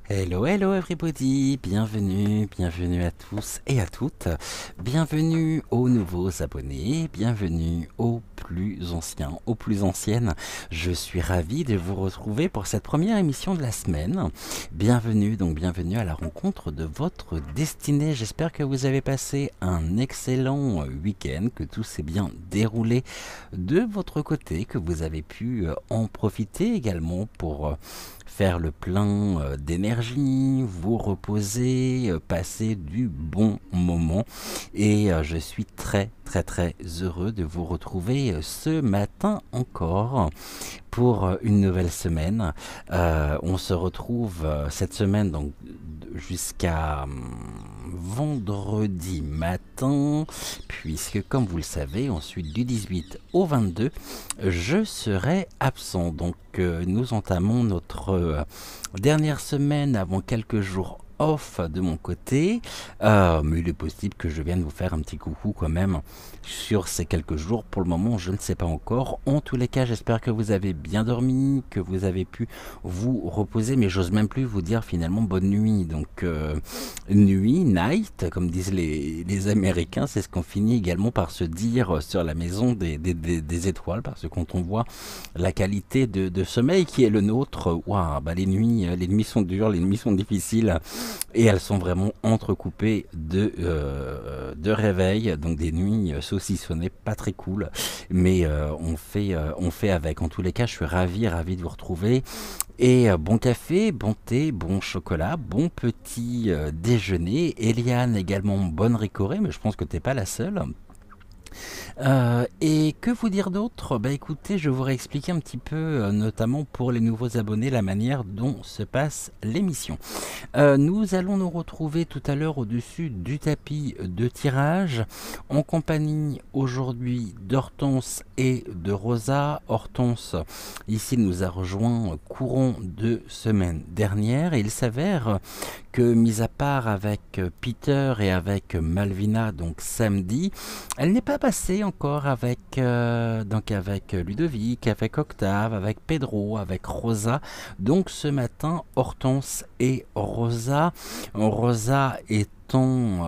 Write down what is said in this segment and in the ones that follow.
Hello, hello everybody, bienvenue à tous et à toutes, bienvenue aux nouveaux abonnés, bienvenue aux plus anciens, aux plus anciennes. Je suis ravi de vous retrouver pour cette première émission de la semaine. Bienvenue à la rencontre de votre destinée. J'espère que vous avez passé un excellent week-end, que tout s'est bien déroulé de votre côté, que vous avez pu en profiter également pour faire le plein d'énergie, vous reposer, passer du bon moment. Et je suis très heureux de vous retrouver ce matin encore pour une nouvelle semaine. On se retrouve cette semaine donc jusqu'à vendredi matin, puisque comme vous le savez, ensuite du 18 au 22, je serai absent. Donc nous entamons notre dernière semaine avant quelques jours off de mon côté, mais il est possible que je vienne vous faire un petit coucou quand même sur ces quelques jours. Pour le moment, je ne sais pas encore. En tous les cas, j'espère que vous avez bien dormi, que vous avez pu vous reposer, mais j'ose même plus vous dire finalement bonne nuit. Donc nuit, night, comme disent les Américains, c'est ce qu'on finit également par se dire sur la maison des étoiles, parce que quand on voit la qualité de sommeil qui est le nôtre, waouh, bah les nuits sont dures, les nuits sont difficiles. Et elles sont vraiment entrecoupées de réveils, donc des nuits saucissonnées, pas très cool, mais on fait avec. En tous les cas, je suis ravi de vous retrouver. Et bon café, bon thé, bon chocolat, bon petit déjeuner. Eliane également, bonne récorée, mais je pense que t'es pas la seule. Et que vous dire d'autre? Bah écoutez, je voudrais expliquer un petit peu, notamment pour les nouveaux abonnés, la manière dont se passe l'émission. Nous allons nous retrouver tout à l'heure au-dessus du tapis de tirage, en compagnie aujourd'hui d'Hortense et de Rosa. Hortense, ici, nous a rejoint courant de semaine dernière, et il s'avère que, mis à part avec Peter et avec Malvina, donc samedi, elle n'est pas passée encore avec Ludovic, avec Octave, avec Pedro, avec Rosa. Donc ce matin, Hortense et Rosa étant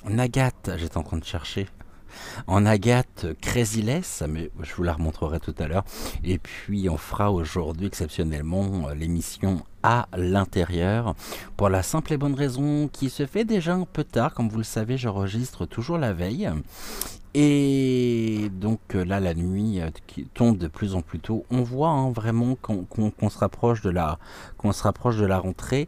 en Agathe, j'étais en train de chercher, en Agathe Crazyless, mais je vous la remontrerai tout à l'heure. Et puis on fera aujourd'hui exceptionnellement l'émission à l'intérieur, pour la simple et bonne raison qu'il se fait déjà un peu tard. Comme vous le savez, j'enregistre toujours la veille. Et donc là, la nuit qui tombe de plus en plus tôt. On voit vraiment qu'on se rapproche de la rentrée.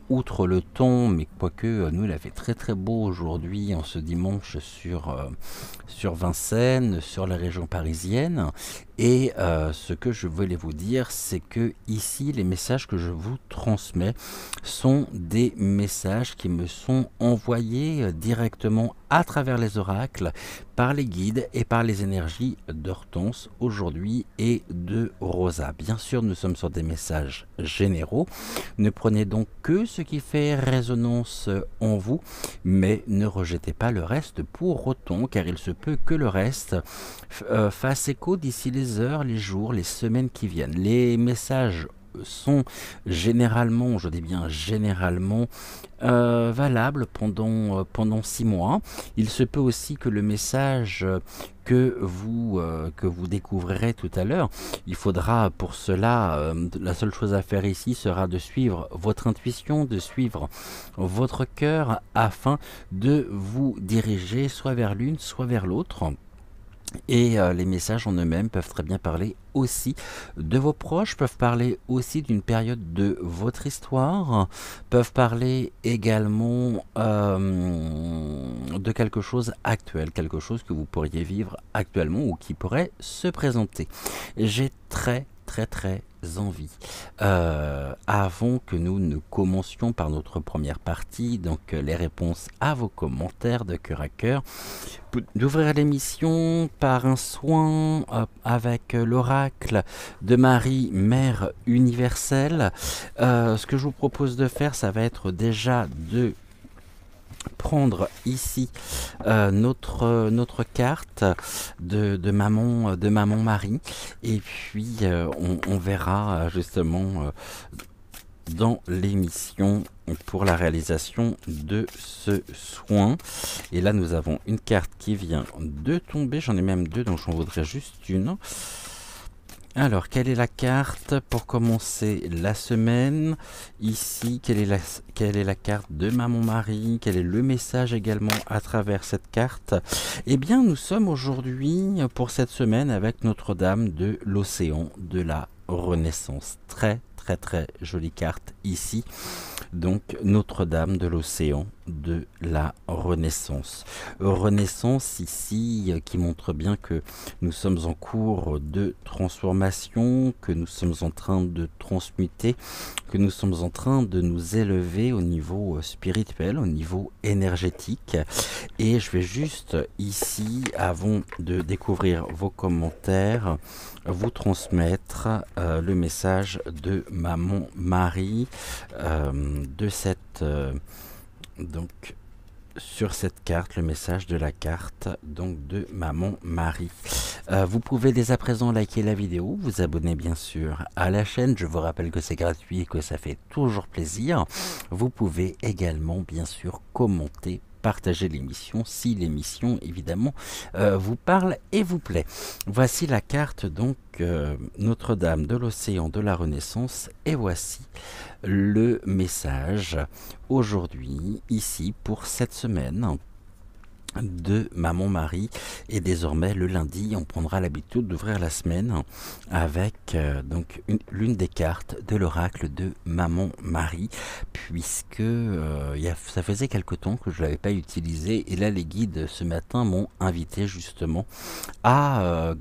Outre le temps, mais quoique nous, il a fait très beau aujourd'hui, en ce dimanche, sur Vincennes, sur la région parisienne. Et ce que je voulais vous dire, c'est que ici, les messages que je vous transmets sont des messages qui me sont envoyés directement à travers les oracles, par les guides et par les énergies d'Hortense aujourd'hui et de Rosa. Bien sûr, nous sommes sur des messages généraux. Ne prenez donc que ce qui fait résonance en vous, mais ne rejetez pas le reste pour autant, car il se peut que le reste fasse écho d'ici les heures, les jours, les semaines qui viennent. Les messages sont généralement, je dis bien généralement, valables pendant 6 mois. Il se peut aussi que le message que vous découvrirez tout à l'heure. Il faudra pour cela, la seule chose à faire ici sera de suivre votre intuition, de suivre votre cœur afin de vous diriger soit vers l'une, soit vers l'autre. Et les messages en eux-mêmes peuvent très bien parler aussi de vos proches, peuvent parler aussi d'une période de votre histoire, peuvent parler également de quelque chose actuel, quelque chose que vous pourriez vivre actuellement ou qui pourrait se présenter. J'ai très envie, avant que nous ne commencions par notre première partie, donc les réponses à vos commentaires de cœur à cœur, d'ouvrir l'émission par un soin avec l'oracle de Marie, Mère universelle. Ce que je vous propose de faire, ça va être déjà de prendre ici notre carte de maman Marie, et puis on verra justement dans l'émission pour la réalisation de ce soin. Et là nous avons une carte qui vient de tomber, j'en ai même deux, donc j'en voudrais juste une. Alors, quelle est la carte pour commencer la semaine? Ici, quelle est la carte de Maman Marie? Quel est le message également à travers cette carte? Eh bien, nous sommes aujourd'hui pour cette semaine avec Notre-Dame de l'Océan de la Renaissance. Très jolie carte ici. Donc, Notre-Dame de l'Océan de la Renaissance. Renaissance ici qui montre bien que nous sommes en cours de transformation, que nous sommes en train de transmuter, que nous sommes en train de nous élever au niveau spirituel, au niveau énergétique. Et je vais juste ici, avant de découvrir vos commentaires, vous transmettre le message de Maman Marie de cette donc sur cette carte, le message de la carte donc de Maman Marie. Vous pouvez dès à présent liker la vidéo, vous abonner bien sûr à la chaîne. Je vous rappelle que c'est gratuit et que ça fait toujours plaisir. Vous pouvez également bien sûr commenter, partager l'émission si l'émission évidemment vous parle et vous plaît. Voici la carte donc Notre-Dame de l'Océan de la Renaissance, et voici le message aujourd'hui ici pour cette semaine de Maman Marie. Et désormais le lundi on prendra l'habitude d'ouvrir la semaine avec donc l'une des cartes de l'oracle de Maman Marie, puisque ça faisait quelque temps que je ne l'avais pas utilisé, et là les guides ce matin m'ont invité justement à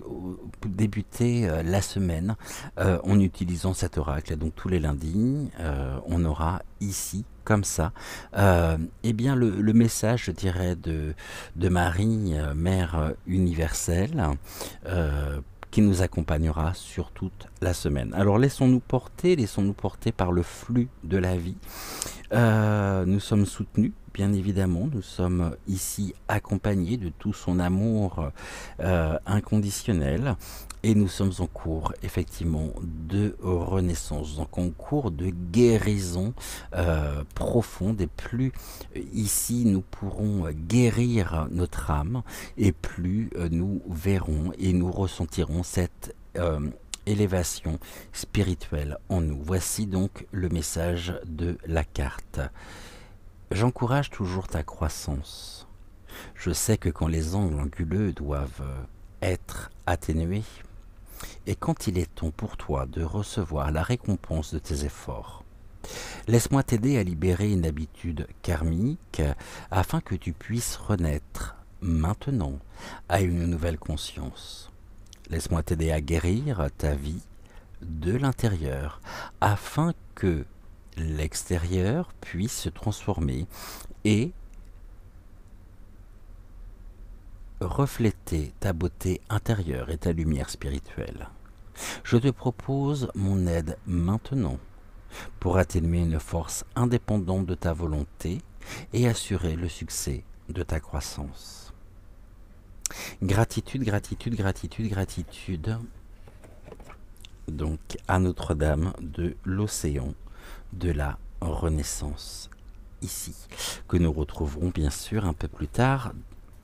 débuter la semaine en utilisant cet oracle. Et donc tous les lundis on aura ici comme ça, eh bien le message, je dirais, de Marie, Mère universelle, qui nous accompagnera sur toute la semaine. Alors laissons-nous porter par le flux de la vie. Nous sommes soutenus, bien évidemment, nous sommes ici accompagnés de tout son amour inconditionnel. Et nous sommes en cours, effectivement, de renaissance, donc en cours de guérison profonde. Et plus ici nous pourrons guérir notre âme, et plus nous verrons et nous ressentirons cette élévation spirituelle en nous. Voici donc le message de la carte. J'encourage toujours ta croissance. Je sais que quand les angles anguleux doivent être atténués, et quand il est temps pour toi de recevoir la récompense de tes efforts, laisse-moi t'aider à libérer une habitude karmique afin que tu puisses renaître maintenant à une nouvelle conscience. Laisse-moi t'aider à guérir ta vie de l'intérieur afin que l'extérieur puisse se transformer et refléter ta beauté intérieure et ta lumière spirituelle. Je te propose mon aide maintenant pour atténuer une force indépendante de ta volonté et assurer le succès de ta croissance. Gratitude, gratitude, gratitude, gratitude. Donc à Notre-Dame de l'Océan de la Renaissance, ici, que nous retrouverons bien sûr un peu plus tard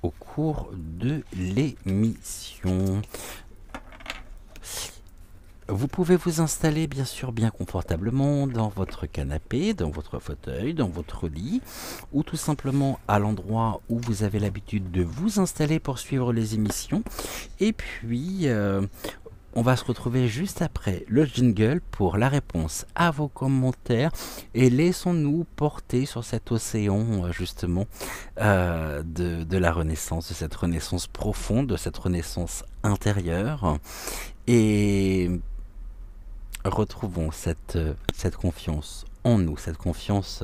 au cours de l'émission. Vous pouvez vous installer bien sûr bien confortablement dans votre canapé, dans votre fauteuil, dans votre lit, ou tout simplement à l'endroit où vous avez l'habitude de vous installer pour suivre les émissions. Et puis, on va se retrouver juste après le jingle pour la réponse à vos commentaires. Et laissons-nous porter sur cet océan justement de la Renaissance, de cette Renaissance profonde, de cette Renaissance intérieure. Et retrouvons cette confiance en nous, cette confiance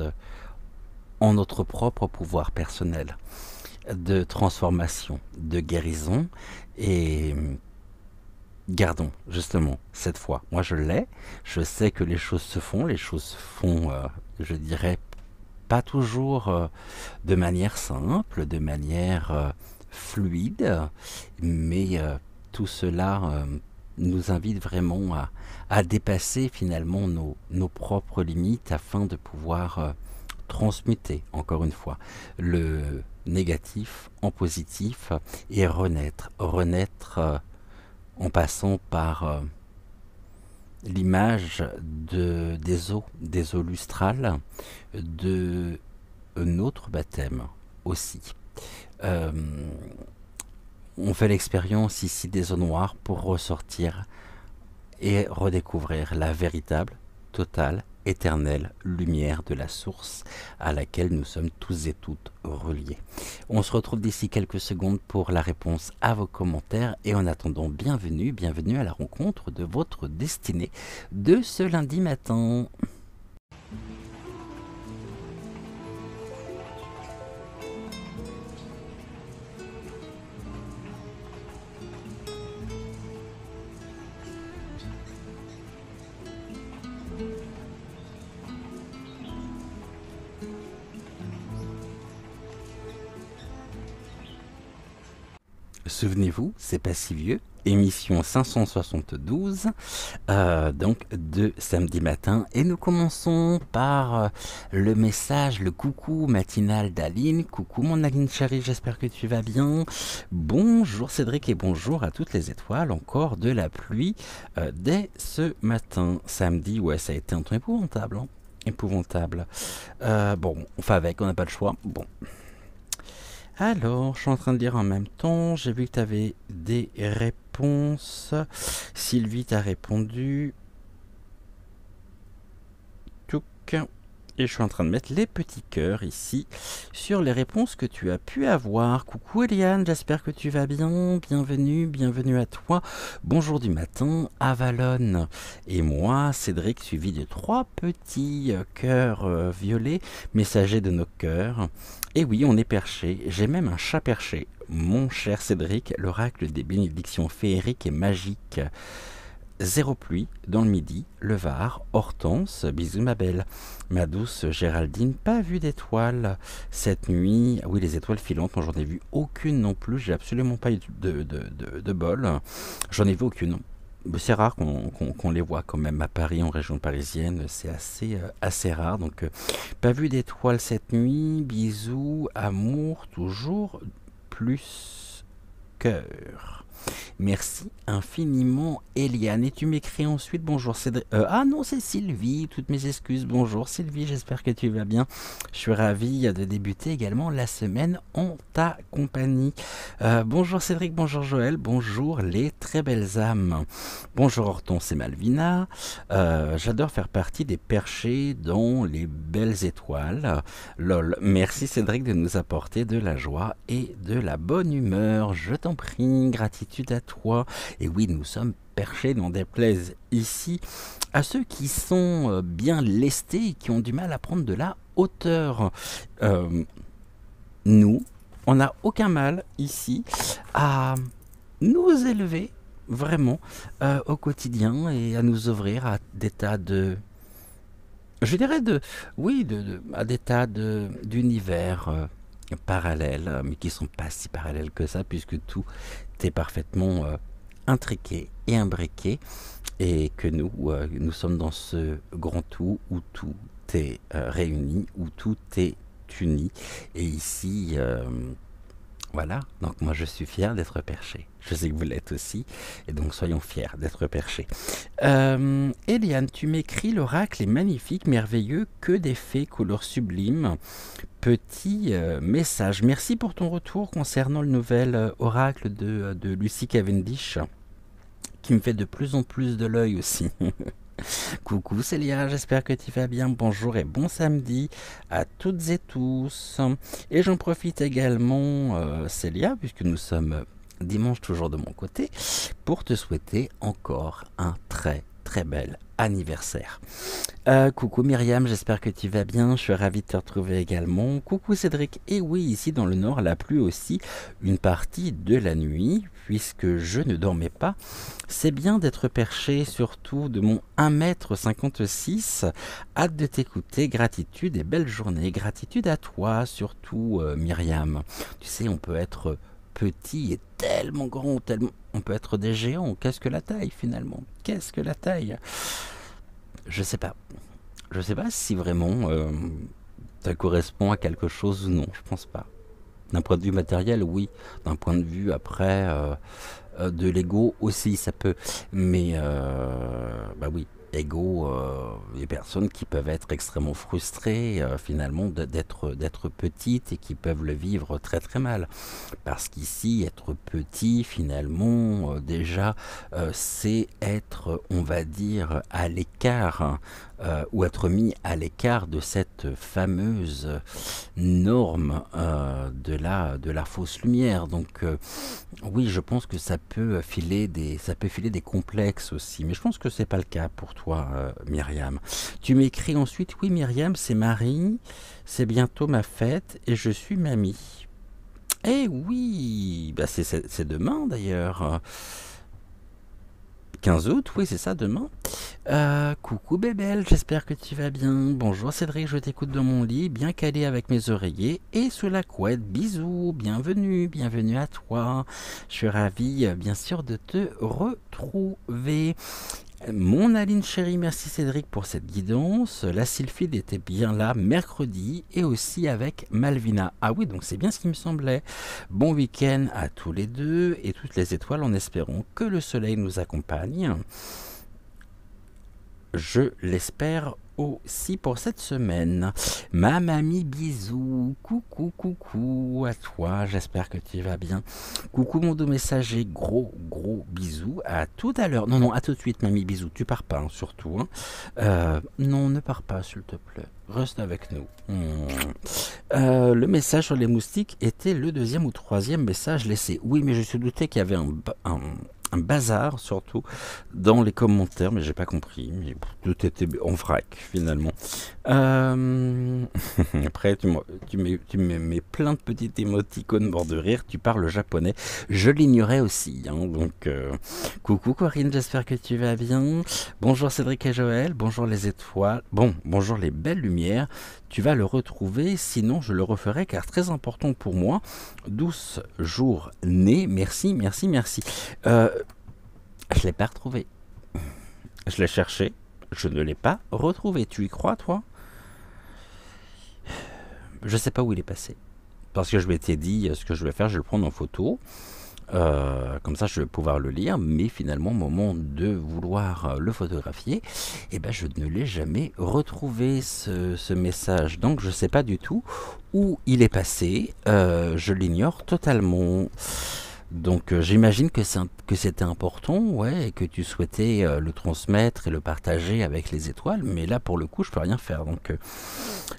en notre propre pouvoir personnel de transformation, de guérison, et gardons justement cette foi. Moi je l'ai, je sais que les choses se font, je dirais, pas toujours de manière simple, de manière fluide, mais tout cela nous invite vraiment à dépasser finalement nos propres limites afin de pouvoir transmuter, encore une fois, le négatif en positif et renaître en passant par l'image des eaux lustrales, de notre baptême aussi. On fait l'expérience ici des eaux noires pour ressortir et redécouvrir la véritable, totale, éternelle lumière de la source à laquelle nous sommes tous et toutes reliés. On se retrouve d'ici quelques secondes pour la réponse à vos commentaires et en attendant, bienvenue à la rencontre de votre destinée de ce lundi matin. Souvenez-vous, c'est pas si vieux, émission 572, donc de samedi matin. Et nous commençons par le message, le coucou matinal d'Aline. Coucou mon Aline chérie, j'espère que tu vas bien. Bonjour Cédric et bonjour à toutes les étoiles. Encore de la pluie dès ce matin. Samedi, ouais, ça a été un temps épouvantable. Hein, épouvantable. Bon, on fait avec, on n'a pas le choix. Bon. Alors, je suis en train de lire en même temps. J'ai vu que tu avais des réponses. Sylvie t'a répondu. Touc. Et je suis en train de mettre les petits cœurs ici sur les réponses que tu as pu avoir. Coucou Eliane, j'espère que tu vas bien. Bienvenue à toi. Bonjour du matin, Avalon. Et moi, Cédric, suivi de 3 petits cœurs violets, messagers de nos cœurs. Et oui, on est perché. J'ai même un chat perché. Mon cher Cédric, l'oracle des bénédictions féeriques et magiques. Zéro pluie dans le midi, le Var, Hortense, bisous ma belle. Ma douce Géraldine, pas vu d'étoiles cette nuit. Oui, les étoiles filantes, moi j'en ai vu aucune non plus. J'ai absolument pas eu de bol. J'en ai vu aucune. C'est rare qu'on les voit quand même à Paris, en région parisienne. C'est assez rare. Donc, pas vu d'étoiles cette nuit. Bisous, amour, toujours plus cœur. Merci infiniment Eliane. Et tu m'écris ensuite bonjour Cédric. Ah non, c'est Sylvie, toutes mes excuses. Bonjour Sylvie, j'espère que tu vas bien. Je suis ravi de débuter également la semaine en ta compagnie. Bonjour Cédric, bonjour Joël, bonjour les très belles âmes. Bonjour Hortense et Malvina. J'adore faire partie des perchés dans les belles étoiles. Lol. Merci Cédric de nous apporter de la joie et de la bonne humeur. Je t'en prie, gratitude à toi. Et oui, nous sommes perchés, n'en déplaise ici à ceux qui sont bien lestés et qui ont du mal à prendre de la hauteur. Nous, on n'a aucun mal ici à nous élever vraiment au quotidien et à nous ouvrir à des tas de... Je dirais à des tas d'univers parallèles, mais qui ne sont pas si parallèles que ça, puisque tout est parfaitement intriqué et imbriqué, et que nous sommes dans ce grand tout où tout est réuni, où tout est uni. Et ici, Voilà, donc moi je suis fier d'être perché. Je sais que vous l'êtes aussi, et donc soyons fiers d'être perchés. Eliane, tu m'écris, l'oracle est magnifique, merveilleux, que des fées, couleurs sublimes. Petit message. Merci pour ton retour concernant le nouvel oracle de Lucy Cavendish, qui me fait de plus en plus de l'œil aussi. Coucou Célia, j'espère que tu vas bien. Bonjour et bon samedi à toutes et tous. Et j'en profite également, Célia, puisque nous sommes dimanche toujours de mon côté, pour te souhaiter encore un très très bel anniversaire. Coucou Myriam, j'espère que tu vas bien, je suis ravi de te retrouver également. Coucou Cédric, et oui, ici dans le nord, il a plu aussi une partie de la nuit, puisque je ne dormais pas. C'est bien d'être perché, surtout de mon 1,56 m. Hâte de t'écouter, gratitude et belle journée. Gratitude à toi, surtout Myriam. Tu sais, on peut être petit et tellement grand, tellement... on peut être des géants. Qu'est-ce que la taille finalement? Qu'est-ce que la taille? Je sais pas. Je sais pas si vraiment ça correspond à quelque chose ou non. Je pense pas. D'un point de vue matériel, oui. D'un point de vue après de l'ego aussi, ça peut. Mais bah oui. Ego, les personnes qui peuvent être extrêmement frustrées finalement d'être petites et qui peuvent le vivre très très mal. Parce qu'ici, être petit finalement, déjà, c'est être, on va dire, à l'écart, hein, ou être mis à l'écart de cette fameuse norme de la fausse lumière. Donc oui, je pense que ça peut filer des complexes aussi, mais je pense que c'est pas le cas pour toi, Myriam. Tu m'écris ensuite, oui Myriam, c'est Marie, c'est bientôt ma fête et je suis mamie. Eh oui, bah c'est demain d'ailleurs. 15 août, oui, c'est ça, demain. Coucou Bébel, j'espère que tu vas bien. Bonjour Cédric, je t'écoute dans mon lit, bien calé avec mes oreillers et sous la couette. Bisous, bienvenue à toi. Je suis ravi, bien sûr, de te retrouver. Mon Aline chérie, merci Cédric pour cette guidance. La Sylphide était bien là mercredi et aussi avec Malvina. Ah oui, donc c'est bien ce qui me semblait. Bon week-end à tous les deux et toutes les étoiles en espérant que le soleil nous accompagne. Je l'espère aussi pour cette semaine. Ma mamie, bisous. Coucou à toi. J'espère que tu vas bien. Coucou mon doux messager. Gros bisous. À tout à l'heure. Non, à tout de suite, mamie, bisous. Tu pars pas, hein, surtout. Hein. Non, ne pars pas, s'il te plaît. Reste avec nous. Le message sur les moustiques était le deuxième ou troisième message laissé. Oui, mais je suis douté qu'il y avait un bazar surtout dans les commentaires, mais j'ai pas compris. Mais tout était en vrac finalement. Après, tu mets plein de petites émoticônes bord de rire. Tu parles japonais. Je l'ignorais aussi. Hein, donc, coucou Corinne, j'espère que tu vas bien. Bonjour Cédric et Joël. Bonjour les étoiles. Bonjour les belles lumières. Tu vas le retrouver, sinon je le referai car très important pour moi. 12 jours nés, merci. Je l'ai pas retrouvé. Je l'ai cherché, je ne l'ai pas retrouvé. Tu y crois, toi? Je sais pas où il est passé. Parce que je m'étais dit, ce que je vais faire, je vais le prendre en photo. Comme ça je vais pouvoir le lire, mais finalement au moment de vouloir le photographier, je ne l'ai jamais retrouvé ce message, donc je sais pas du tout où il est passé, je l'ignore totalement. Donc j'imagine que c'était important, ouais, et que tu souhaitais le transmettre et le partager avec les étoiles, mais là pour le coup je peux rien faire, donc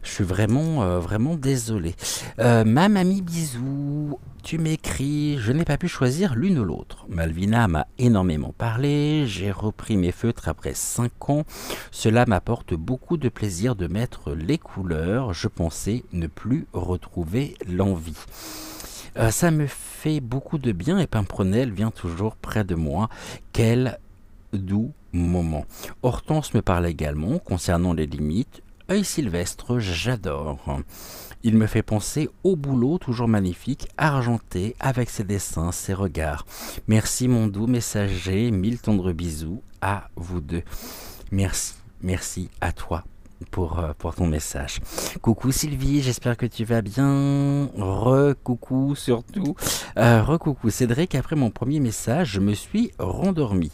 je suis vraiment désolé. Ma mamie, bisous. Tu m'écris, je n'ai pas pu choisir l'une ou l'autre. Malvina m'a énormément parlé, j'ai repris mes feutres après 5 ans. Cela m'apporte beaucoup de plaisir de mettre les couleurs. Je pensais ne plus retrouver l'envie. Ça me fait beaucoup de bien et Pimprenelle vient toujours près de moi. Quel doux moment. Hortense me parle également concernant les limites. Œil sylvestre, j'adore. Il me fait penser au boulot, toujours magnifique, argenté, avec ses dessins, ses regards. Merci mon doux messager, 1000 tendres bisous à vous deux. Merci à toi. pour ton message. Coucou Sylvie, j'espère que tu vas bien. Re-coucou surtout. Re-coucou Cédric, après mon premier message, je me suis rendormi.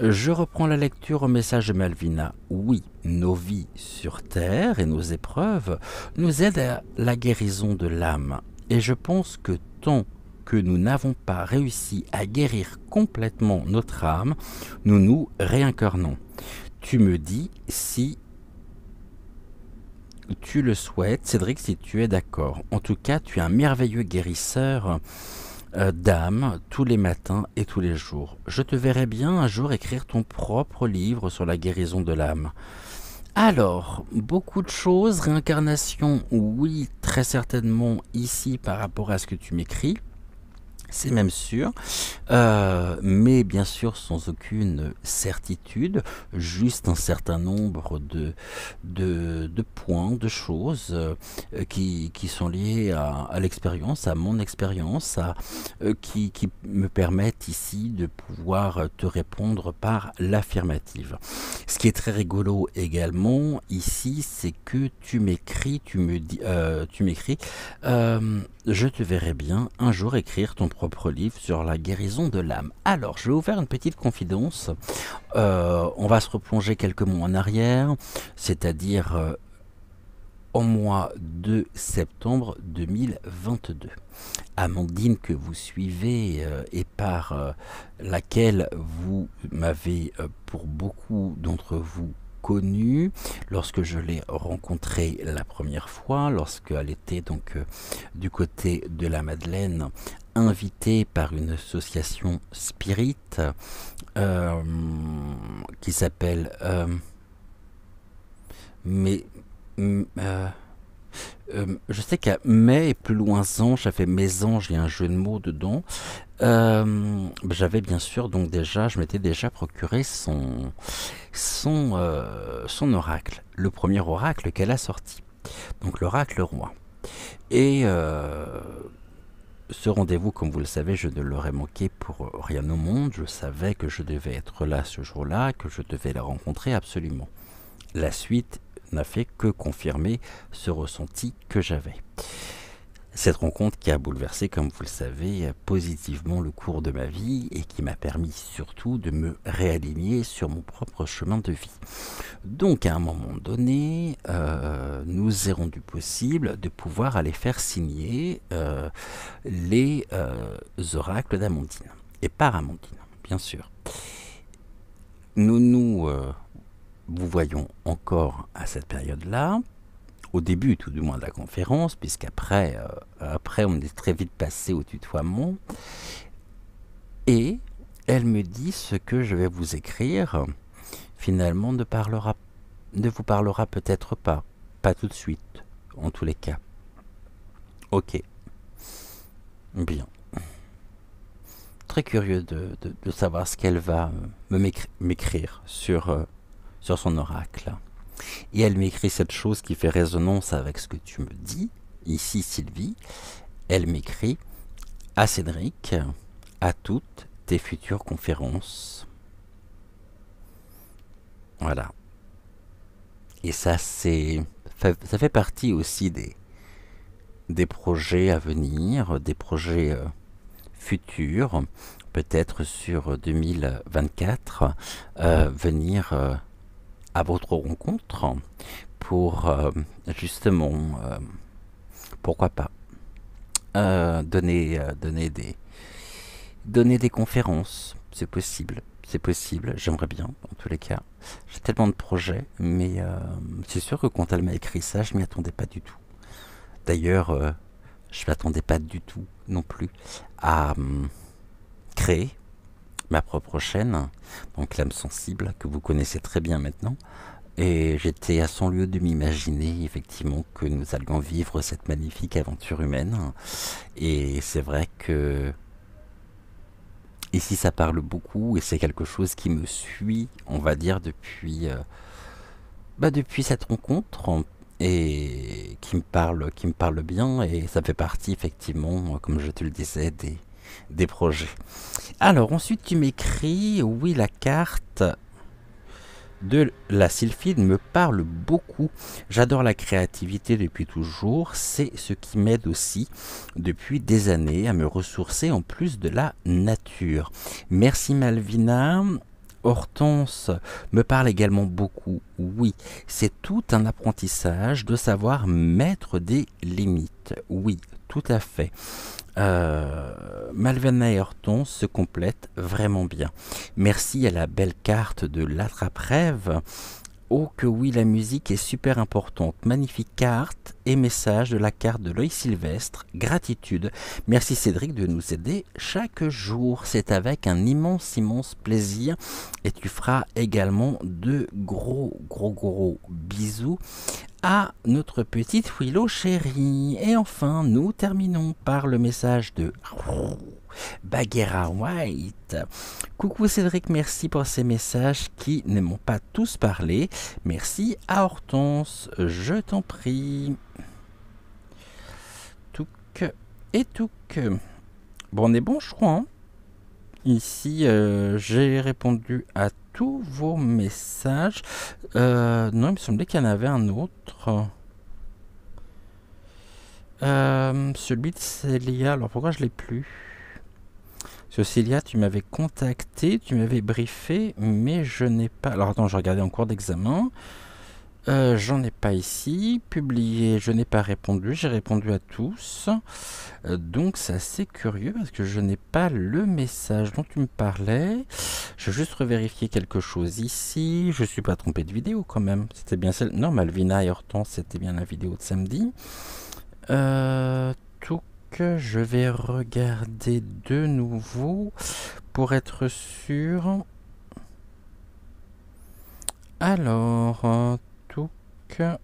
Je reprends la lecture au message de Malvina. Oui, nos vies sur Terre et nos épreuves nous aident à la guérison de l'âme. Et je pense que tant que nous n'avons pas réussi à guérir complètement notre âme, nous nous réincarnons. Tu me dis si tu le souhaites, Cédric, si tu es d'accord. En tout cas, tu es un merveilleux guérisseur d'âme tous les matins et tous les jours. Je te verrai bien un jour écrire ton propre livre sur la guérison de l'âme. Alors, beaucoup de choses, réincarnation, oui, très certainement ici par rapport à ce que tu m'écris. C'est même sûr, mais bien sûr sans aucune certitude, juste un certain nombre de points, de choses qui sont liées à l'expérience, à mon expérience, qui me permettent ici de pouvoir te répondre par l'affirmative. Ce qui est très rigolo également ici, c'est que tu m'écris, tu m'écris, je te verrai bien un jour écrire ton propre livre sur la guérison de l'âme. Alors, je vais vous faire une petite confidence. On va se replonger quelques mois en arrière, c'est-à-dire au mois de septembre 2022. Amandine que vous suivez et par laquelle vous m'avez, pour beaucoup d'entre vous, connue lorsque je l'ai rencontrée la première fois, lorsqu'elle était donc du côté de la Madeleine, invitée par une association spirit qui s'appelle mais je sais qu'à mai et plus loin ange, ça fait mes anges, il y a un jeu de mots dedans. J'avais bien sûr donc déjà, je m'étais déjà procuré son oracle, le premier oracle qu'elle a sorti, donc l'oracle roi. Et ce rendez-vous, comme vous le savez, je ne l'aurais manqué pour rien au monde. Je savais que je devais être là ce jour-là, que je devais la rencontrer absolument. La suite n'a fait que confirmer ce ressenti que j'avais. Cette rencontre qui a bouleversé, comme vous le savez, positivement le cours de ma vie et qui m'a permis surtout de me réaligner sur mon propre chemin de vie. Donc à un moment donné, nous est rendu possible de pouvoir aller faire signer les oracles d'Amandine. Et par Amandine, bien sûr. Nous vous voyons encore à cette période-là, au début tout du moins de la conférence, puisqu'après après on est très vite passé au tutoiement, et elle me dit ce que je vais vous écrire, finalement ne vous parlera peut-être pas tout de suite, en tous les cas. Ok, bien. Très curieux de savoir ce qu'elle va m'écrire sur son oracle. Et elle m'écrit cette chose qui fait résonance avec ce que tu me dis, ici Sylvie. Elle m'écrit à Cédric, à toutes tes futures conférences. Voilà. Et ça, ça fait partie aussi des projets à venir, des projets futurs, peut-être sur 2024, venir à votre rencontre pour justement, pourquoi pas, donner des conférences. C'est possible, j'aimerais bien, en tous les cas. J'ai tellement de projets, mais c'est sûr que quand elle m'a écrit ça, je m'y attendais pas du tout. D'ailleurs, je m'attendais pas du tout non plus à créer ma propre chaîne, donc l'âme sensible, que vous connaissez très bien maintenant. Et j'étais à 100 lieues de m'imaginer effectivement que nous allions vivre cette magnifique aventure humaine. Et c'est vrai que ici ça parle beaucoup et c'est quelque chose qui me suit, on va dire, depuis cette rencontre et qui me parle bien, et ça fait partie effectivement, comme je te le disais, des projets. Alors ensuite tu m'écris, oui, la carte de la sylphide me parle beaucoup. J'adore la créativité depuis toujours. C'est ce qui m'aide aussi depuis des années à me ressourcer en plus de la nature. Merci Malvina. Hortense me parle également beaucoup. Oui, c'est tout un apprentissage de savoir mettre des limites. Oui, tout à fait. Malvina et Hortense se complètent vraiment bien. Merci à la belle carte de l'attrape-rêve. Oh que oui, la musique est super importante. Magnifique carte et message de la carte de l'œil sylvestre. Gratitude. Merci Cédric de nous aider chaque jour. C'est avec un immense plaisir. Et tu feras également de gros bisous à notre petite Willow chérie. Et enfin, nous terminons par le message de Bagheera White. Coucou Cédric, merci pour ces messages qui ne m'ont pas tous parlé. Merci à Hortense, je t'en prie. Touc et touc. Bon, on est bon, je crois. Hein. Ici, j'ai répondu à tous vos messages. Non, il me semblait qu'il y en avait un autre. Celui de Célia, alors pourquoi je l'ai plus? Célia, tu m'avais contacté, tu m'avais briefé, mais je n'ai pas... Alors attends, je regardais en cours d'examen. J'en ai pas ici. Publié, je n'ai pas répondu. J'ai répondu à tous. Donc c'est assez curieux parce que je n'ai pas le message dont tu me parlais. Je vais juste revérifier quelque chose ici. Je ne suis pas trompé de vidéo quand même. C'était bien celle... Non, Malvina et Hortense, c'était bien la vidéo de samedi. Tout que je vais regarder de nouveau pour être sûr. Alors, tout que...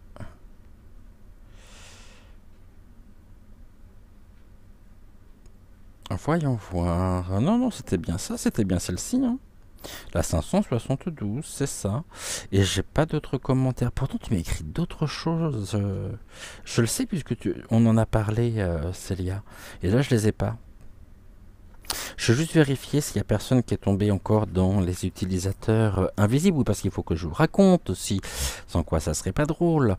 Voyons voir. Non, c'était bien ça, c'était bien celle-ci. Hein. La 572, c'est ça. Et j'ai pas d'autres commentaires. Pourtant, tu m'as écrit d'autres choses. Je le sais puisque on en a parlé, Célia. Et là, je les ai pas. Je vais juste vérifier s'il n'y a personne qui est tombé encore dans les utilisateurs invisibles, parce qu'il faut que je vous raconte aussi, sans quoi ça serait pas drôle.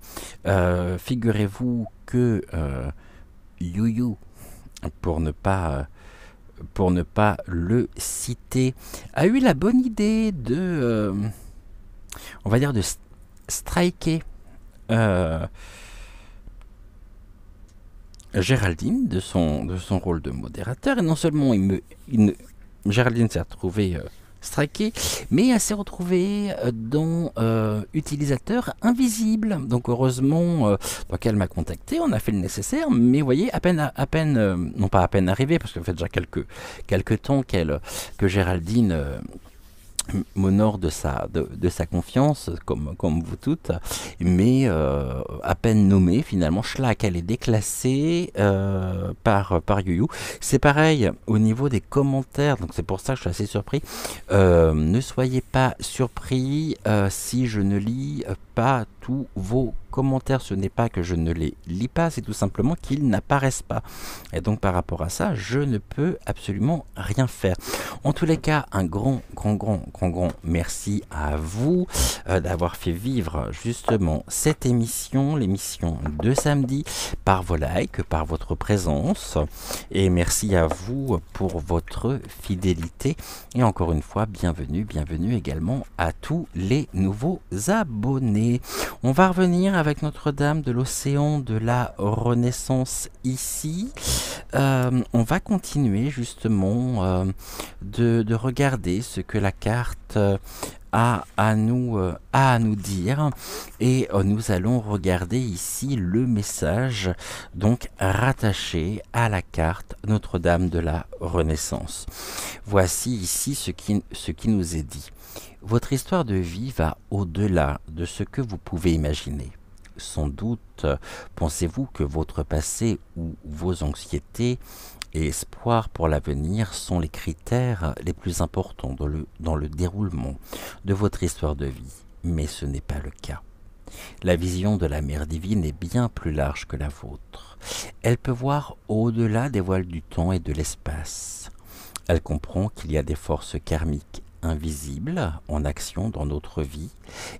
Figurez-vous que Youyou, pour ne pas le citer, a eu la bonne idée de, on va dire, de striker Géraldine de son rôle de modérateur. Et non seulement Géraldine s'est retrouvée strikée, mais elle s'est retrouvée dans utilisateur invisible. Donc heureusement, donc elle m'a contacté, on a fait le nécessaire, mais vous voyez, à peine, non pas à peine arrivé, parce que ça fait déjà quelques temps que Géraldine m'honore de sa confiance, comme vous toutes, mais à peine nommée, finalement, Schlack, elle est déclassée par Youyou. C'est pareil au niveau des commentaires, donc c'est pour ça que je suis assez surpris. Ne soyez pas surpris si je ne lis pas tous vos commentaires. Ce n'est pas que je ne les lis pas, c'est tout simplement qu'ils n'apparaissent pas. Et donc par rapport à ça, je ne peux absolument rien faire. En tous les cas, un grand merci à vous d'avoir fait vivre justement cette émission, l'émission de samedi, par vos likes, par votre présence. Et merci à vous pour votre fidélité. Et encore une fois, bienvenue également à tous les nouveaux abonnés. On va revenir avec Notre-Dame de l'Océan de la Renaissance ici. On va continuer justement de regarder ce que la carte a à nous dire, et nous allons regarder ici le message donc rattaché à la carte Notre-Dame de la Renaissance. Voici ici ce qui nous est dit. Votre histoire de vie va au-delà de ce que vous pouvez imaginer. Sans doute, pensez-vous que votre passé ou vos anxiétés et espoirs pour l'avenir sont les critères les plus importants dans le déroulement de votre histoire de vie. Mais ce n'est pas le cas. La vision de la Mère divine est bien plus large que la vôtre. Elle peut voir au-delà des voiles du temps et de l'espace. Elle comprend qu'il y a des forces karmiques invisible en action dans notre vie,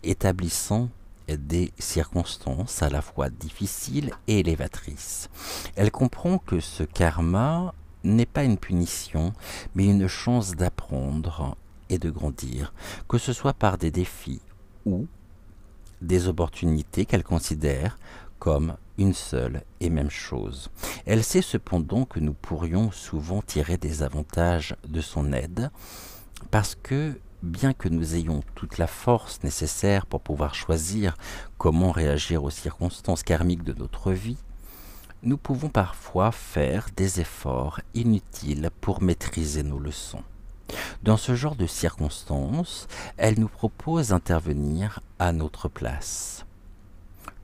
établissant des circonstances à la fois difficiles et élévatrices. Elle comprend que ce karma n'est pas une punition, mais une chance d'apprendre et de grandir, que ce soit par des défis ou des opportunités qu'elle considère comme une seule et même chose. Elle sait cependant que nous pourrions souvent tirer des avantages de son aide, parce que bien que nous ayons toute la force nécessaire pour pouvoir choisir comment réagir aux circonstances karmiques de notre vie, nous pouvons parfois faire des efforts inutiles pour maîtriser nos leçons. Dans ce genre de circonstances, elle nous propose d'intervenir à notre place,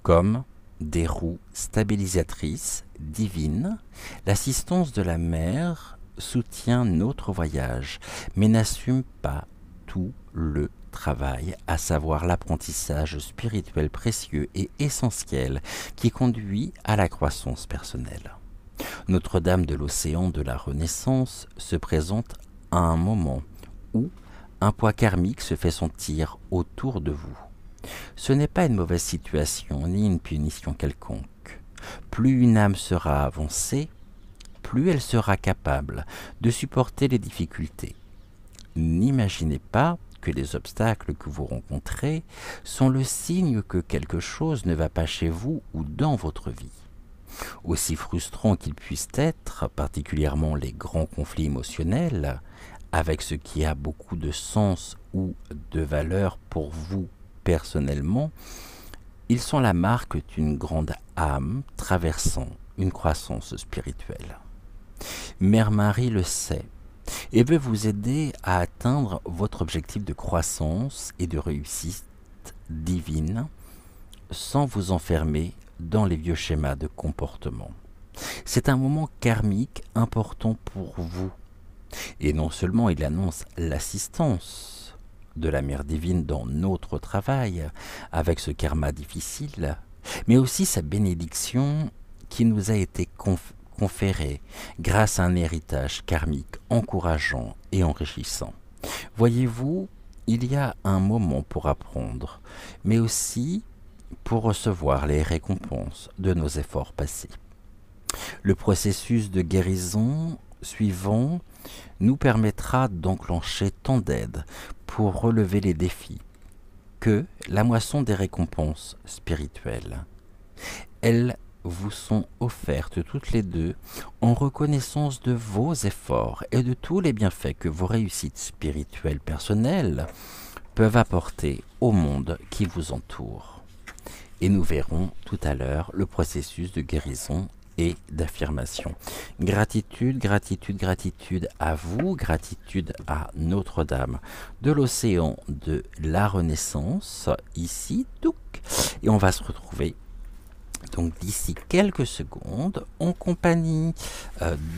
comme des roues stabilisatrices divines. L'assistance de la mère soutient notre voyage, mais n'assume pas tout le travail, à savoir l'apprentissage spirituel précieux et essentiel qui conduit à la croissance personnelle. Notre-Dame de l'océan de la Renaissance se présente à un moment où un poids karmique se fait sentir autour de vous. Ce n'est pas une mauvaise situation ni une punition quelconque. Plus une âme sera avancée, plus elle sera capable de supporter les difficultés. N'imaginez pas que les obstacles que vous rencontrez sont le signe que quelque chose ne va pas chez vous ou dans votre vie. Aussi frustrants qu'ils puissent être, particulièrement les grands conflits émotionnels, avec ce qui a beaucoup de sens ou de valeur pour vous personnellement, ils sont la marque d'une grande âme traversant une croissance spirituelle. Mère Marie le sait et veut vous aider à atteindre votre objectif de croissance et de réussite divine sans vous enfermer dans les vieux schémas de comportement. C'est un moment karmique important pour vous. Et non seulement il annonce l'assistance de la Mère divine dans notre travail, avec ce karma difficile, mais aussi sa bénédiction qui nous a été conférée grâce à un héritage karmique encourageant et enrichissant. Voyez-vous, il y a un moment pour apprendre, mais aussi pour recevoir les récompenses de nos efforts passés. Le processus de guérison suivant nous permettra d'enclencher tant d'aides pour relever les défis que la moisson des récompenses spirituelles. Elles vous sont offertes toutes les deux en reconnaissance de vos efforts et de tous les bienfaits que vos réussites spirituelles personnelles peuvent apporter au monde qui vous entoure. Et nous verrons tout à l'heure le processus de guérison et d'affirmation. Gratitude, gratitude, gratitude à vous, gratitude à Notre-Dame de l'océan de la Renaissance, ici, touc. Et on va se retrouver donc d'ici quelques secondes en compagnie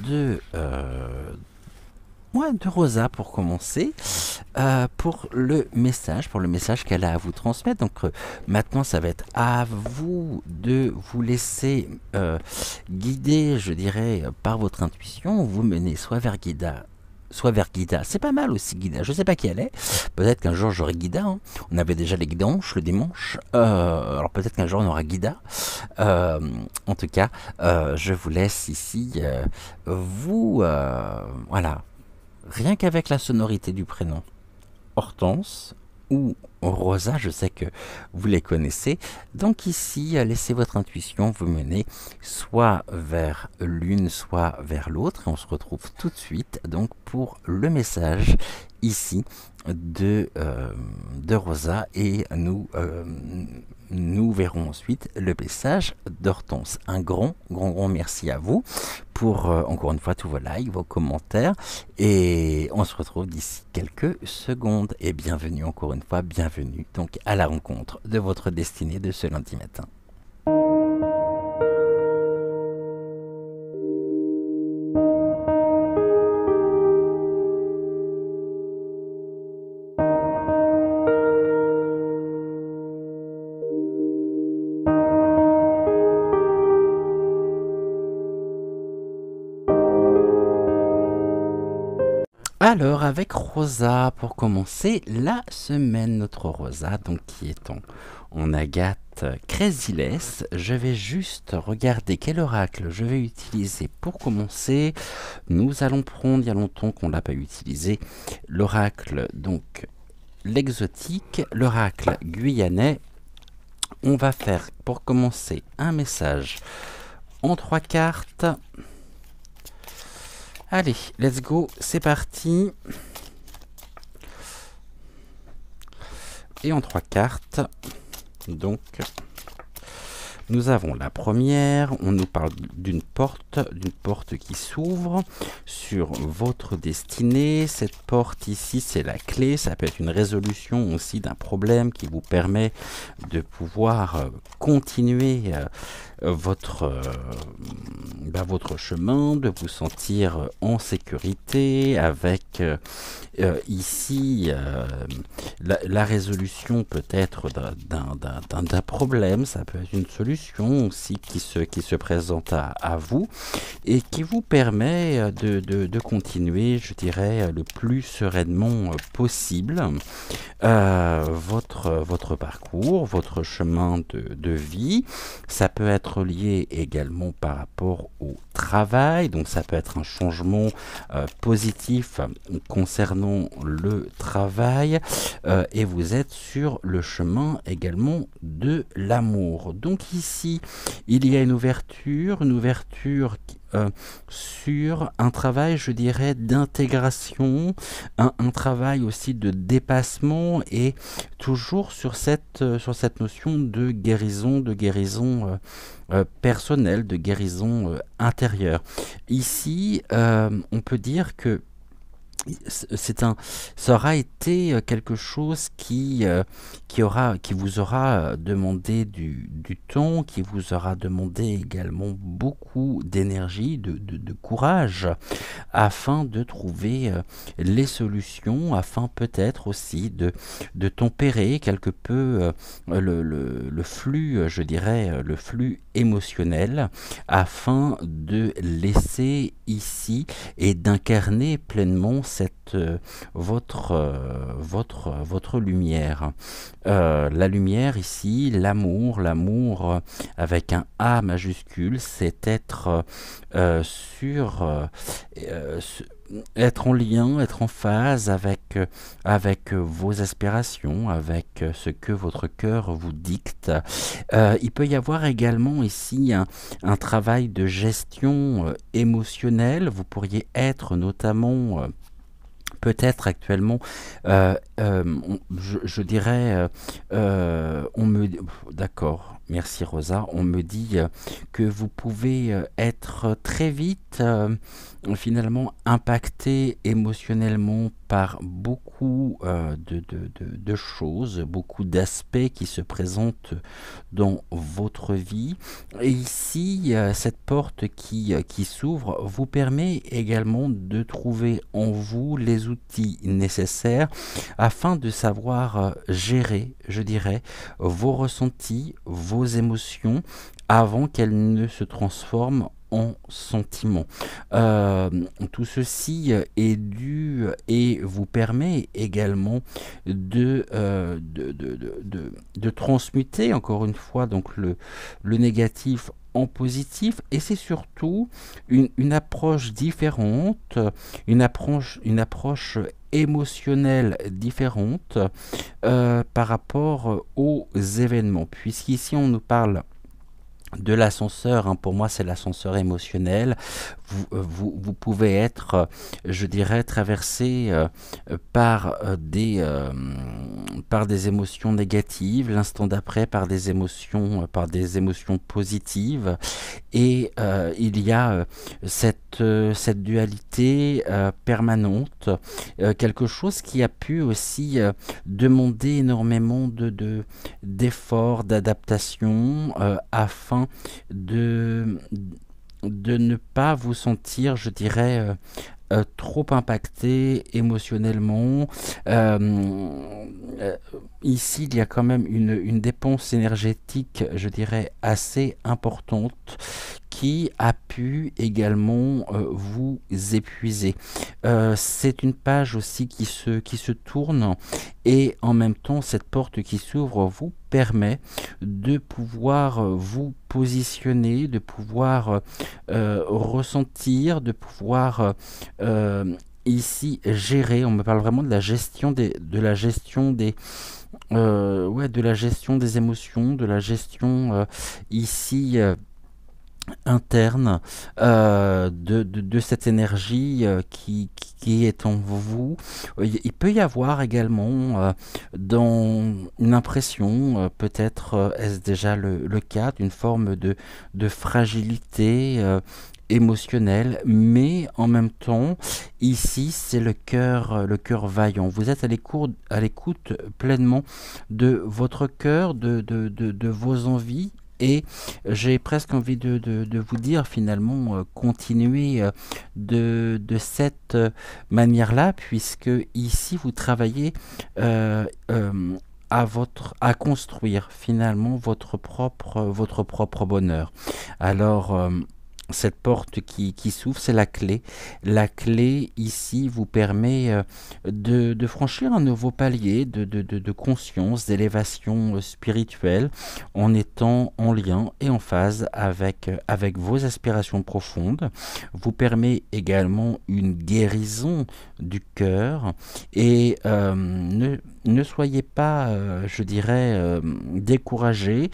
de Rosa pour commencer, pour le message qu'elle a à vous transmettre. Donc maintenant ça va être à vous de vous laisser guider, je dirais, par votre intuition. Vous menez soit vers Guida, c'est pas mal aussi Guida, je sais pas qui elle est, peut-être qu'un jour j'aurai Guida, hein. On avait déjà les guidanches le dimanche, alors peut-être qu'un jour on aura Guida. En tout cas, je vous laisse ici, voilà, rien qu'avec la sonorité du prénom Hortense ou Rosa, je sais que vous les connaissez. Donc ici, laissez votre intuition vous mener soit vers l'une, soit vers l'autre. Et on se retrouve tout de suite donc pour le message ici de Rosa. Et nous verrons ensuite le message d'Hortense. Un grand merci à vous pour encore une fois tous vos likes, vos commentaires, et on se retrouve d'ici quelques secondes. Et bienvenue encore une fois, bienvenue donc à la rencontre de votre destinée de ce lundi matin. Alors, avec Rosa, pour commencer la semaine, notre Rosa, donc qui est en agate Crazy-less, je vais juste regarder quel oracle je vais utiliser pour commencer. Nous allons prendre, il y a longtemps qu'on ne l'a pas utilisé, l'oracle, donc l'exotique, l'oracle guyanais. On va faire, pour commencer, un message en 3 cartes. Allez, let's go, c'est parti. Et en 3 cartes, donc, nous avons la première, on nous parle d'une porte qui s'ouvre sur votre destinée. Cette porte ici, c'est la clé, ça peut être une résolution aussi d'un problème qui vous permet de pouvoir continuer votre chemin, de vous sentir en sécurité avec ici la résolution peut-être d'un problème, ça peut être une solution aussi qui se présente à vous et qui vous permet de continuer, je dirais, le plus sereinement possible votre parcours, votre chemin de vie. Ça peut être lié également par rapport au travail, donc ça peut être un changement positif concernant le travail et vous êtes sur le chemin également de l'amour. Donc ici, il y a une ouverture sur un travail, je dirais, d'intégration, un travail aussi de dépassement et toujours sur cette notion de guérison personnelle, de guérison intérieure. Ici, on peut dire que ça aura été quelque chose qui vous aura demandé du temps, qui vous aura demandé également beaucoup d'énergie, de courage, afin de trouver les solutions, afin peut-être aussi de tempérer quelque peu le flux, je dirais, le flux émotionnel, afin de laisser ici et d'incarner pleinement votre lumière. La lumière ici, l'amour avec un A majuscule, c'est être être en lien, être en phase avec vos aspirations, avec ce que votre cœur vous dicte. Il peut y avoir également ici un travail de gestion émotionnelle. Vous pourriez être notamment peut-être actuellement, je dirais, d'accord, merci Rosa, on me dit que vous pouvez être très vite finalement impacté émotionnellement par beaucoup de choses, beaucoup d'aspects qui se présentent dans votre vie. Et ici, cette porte qui s'ouvre vous permet également de trouver en vous les outils nécessaires afin de savoir gérer, je dirais, vos ressentis, vos émotions avant qu'elles ne se transforment en sentiments. Tout ceci est dû et vous permet également de transmuter encore une fois donc le négatif en positif, et c'est surtout une approche différente, une approche émotionnelle différente par rapport aux événements, puisqu'ici on nous parle de l'ascenseur, hein. Pour moi c'est l'ascenseur émotionnel. Vous pouvez être, je dirais, traversé par des émotions négatives, l'instant d'après par des émotions positives, et il y a cette dualité permanente, quelque chose qui a pu aussi demander énormément d'efforts, d'adaptation, afin de ne pas vous sentir, je dirais, trop impacté émotionnellement. Ici, il y a quand même une dépense énergétique, je dirais, assez importante qui a pu également vous épuiser. C'est une page aussi qui se tourne et en même temps cette porte qui s'ouvre vous permet de pouvoir vous positionner, de pouvoir ressentir, de pouvoir ici gérer. On me parle vraiment de la gestion de la gestion des émotions, de la gestion ici interne de cette énergie qui est en vous. Il peut y avoir également dans une impression, peut-être est-ce déjà le cas, d'une forme de fragilité émotionnelle, mais en même temps, ici, c'est le cœur vaillant. Vous êtes à l'écoute pleinement de votre cœur, de vos envies, et j'ai presque envie de vous dire finalement, continuez de cette manière-là, puisque ici vous travaillez à construire finalement votre propre bonheur. Alors, cette porte qui s'ouvre, c'est la clé. La clé, ici, vous permet de franchir un nouveau palier de conscience, d'élévation spirituelle, en étant en lien et en phase avec vos aspirations profondes. Vous permet également une guérison du cœur et ne soyez pas, je dirais, découragés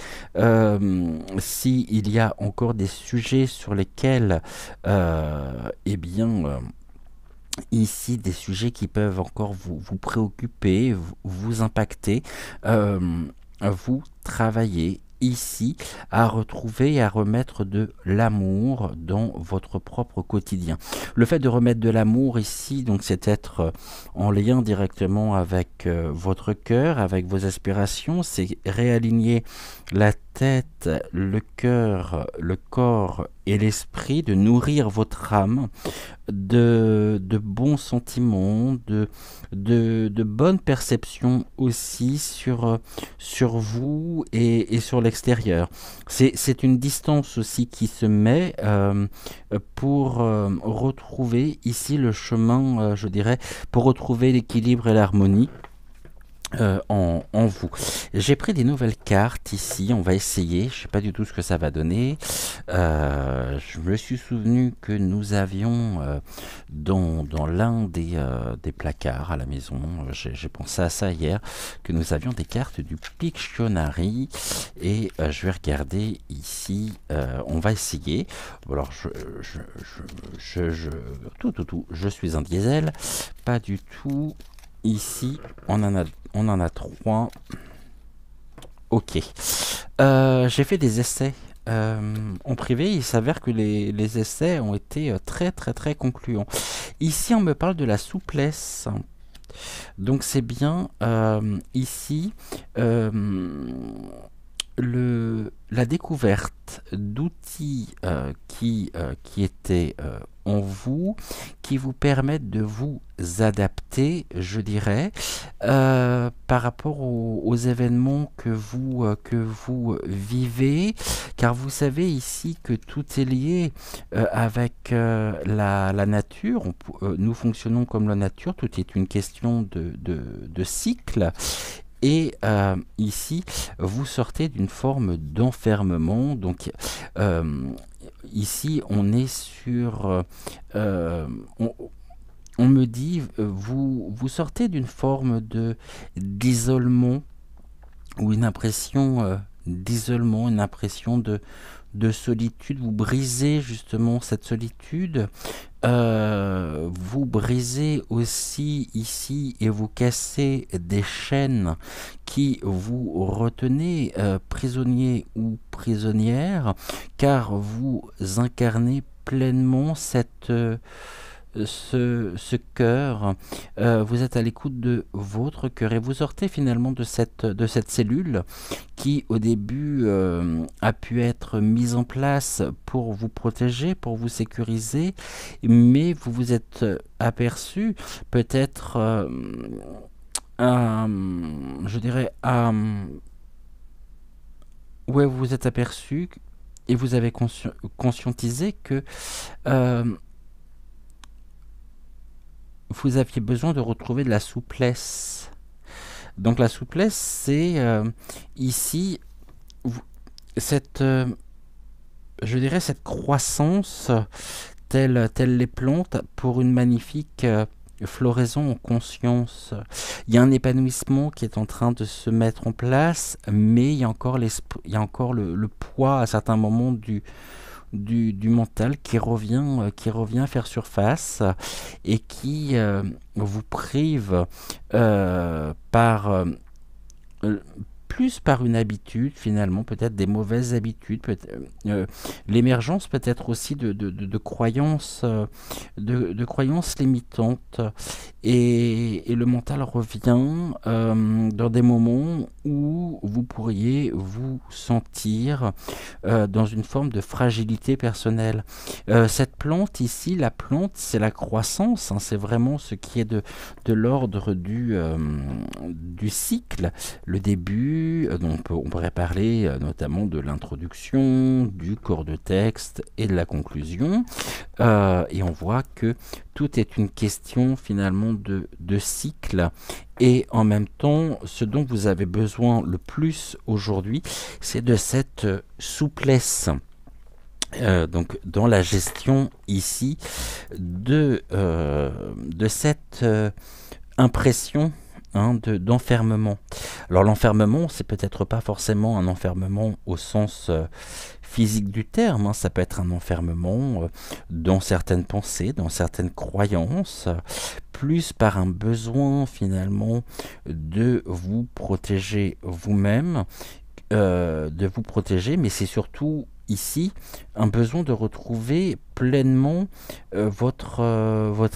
s'il y a encore des sujets sur lesquels, eh bien, ici, des sujets qui peuvent encore vous préoccuper, vous impacter, euh, vous travaillez ici à retrouver et à remettre de l'amour dans votre propre quotidien. Le fait de remettre de l'amour ici, donc c'est être en lien directement avec votre cœur, avec vos aspirations, c'est réaligner la tête, le cœur, le corps et l'esprit, de nourrir votre âme de bons sentiments, de bonnes perceptions aussi sur vous et sur l'extérieur. C'est une distance aussi qui se met pour retrouver ici le chemin, je dirais, pour retrouver l'équilibre et l'harmonie. En vous. J'ai pris des nouvelles cartes ici, on va essayer, je sais pas du tout ce que ça va donner. Je me suis souvenu que nous avions dans l'un des placards à la maison, j'ai pensé à ça hier, que nous avions des cartes du Pictionary et je vais regarder ici, on va essayer. Alors je suis un diesel, pas du tout. Ici, on en a trois. Ok. J'ai fait des essais en privé. Il s'avère que les essais ont été très très très concluants. Ici, on me parle de la souplesse. Donc c'est bien ici la découverte d'outils qui étaient en vous, qui vous permettent de vous adapter, je dirais, par rapport aux événements que vous vivez, car vous savez ici que tout est lié avec la nature. Nous fonctionnons comme la nature, tout est une question de cycle. Et ici, vous sortez d'une forme d'enfermement. Donc, ici, on est sur... on me dit, vous sortez d'une forme d'isolement ou une impression d'isolement, une impression de solitude. Vous brisez justement cette solitude. Vous brisez aussi ici et vous cassez des chaînes qui vous retenaient prisonnier ou prisonnière, car vous incarnez pleinement ce cœur, vous êtes à l'écoute de votre cœur et vous sortez finalement de cette cellule qui au début a pu être mise en place pour vous protéger, pour vous sécuriser, mais vous vous êtes aperçu peut-être, je dirais, ouais, vous vous êtes aperçu et vous avez conscientisé que euh, vous aviez besoin de retrouver de la souplesse. Donc la souplesse, c'est ici cette, je dirais, cette croissance telle les plantes pour une magnifique floraison en conscience. Il y a un épanouissement qui est en train de se mettre en place, mais il y a encore, il y a encore le poids à certains moments du mental qui revient faire surface et qui vous prive par plus par une habitude finalement, peut-être des mauvaises habitudes, l'émergence peut-être aussi de croyances, de croyances limitantes et le mental revient dans des moments où vous pourriez vous sentir dans une forme de fragilité personnelle. Cette plante ici, la plante, c'est la croissance, hein, c'est vraiment ce qui est de l'ordre du cycle, le début. Donc on pourrait parler notamment de l'introduction, du corps de texte et de la conclusion. Et on voit que tout est une question finalement de cycle. Et en même temps, ce dont vous avez besoin le plus aujourd'hui, c'est de cette souplesse. Donc dans la gestion ici de cette impression d'enfermement. Alors l'enfermement, c'est peut-être pas forcément un enfermement au sens physique du terme, hein. Ça peut être un enfermement dans certaines pensées, dans certaines croyances, plus par un besoin finalement de vous protéger vous-même, mais c'est surtout ici un besoin de retrouver pleinement votre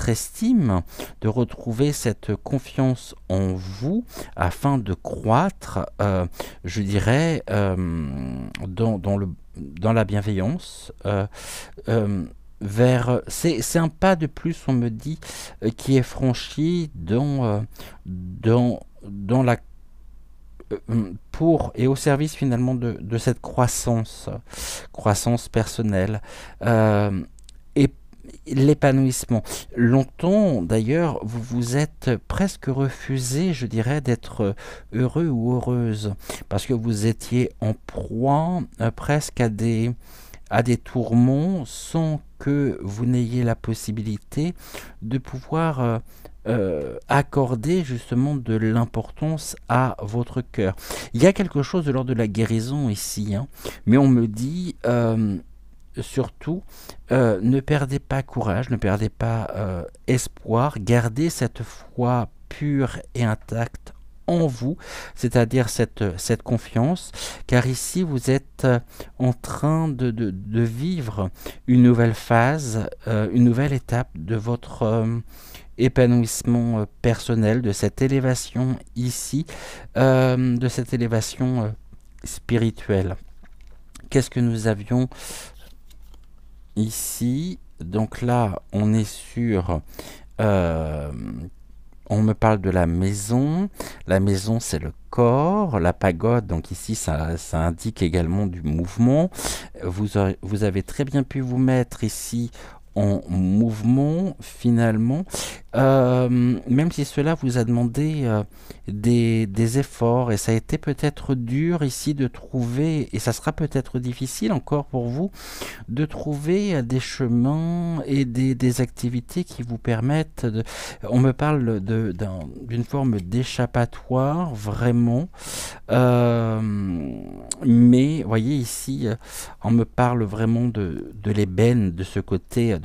estime, de retrouver cette confiance en vous afin de croître, je dirais, dans la bienveillance. C'est un pas de plus, on me dit, qui est franchi dans la pour et au service finalement de cette croissance personnelle et l'épanouissement. Longtemps d'ailleurs, vous vous êtes presque refusé, je dirais, d'être heureux ou heureuse, parce que vous étiez en proie presque à des tourments sans que vous n'ayez la possibilité de pouvoir accorder justement de l'importance à votre cœur. Il y a quelque chose de l'ordre de la guérison ici, hein, mais on me dit surtout ne perdez pas courage, ne perdez pas espoir, gardez cette foi pure et intacte en vous, c'est-à-dire cette confiance, car ici vous êtes en train de vivre une nouvelle phase, une nouvelle étape de votre épanouissement personnel, de cette élévation ici, de cette élévation spirituelle. Qu'est-ce que nous avions ici? Donc là, on est sur... on me parle de la maison. La maison, c'est le corps. La pagode, donc ici, ça indique également du mouvement. Vous avez très bien pu vous mettre ici en mouvement finalement, même si cela vous a demandé des efforts, et ça a été peut-être dur ici de trouver, et ça sera peut-être difficile encore pour vous, de trouver des chemins et des activités qui vous permettent de... On me parle d'une forme d'échappatoire, vraiment, mais voyez ici, on me parle vraiment de l'ébène, de ce côté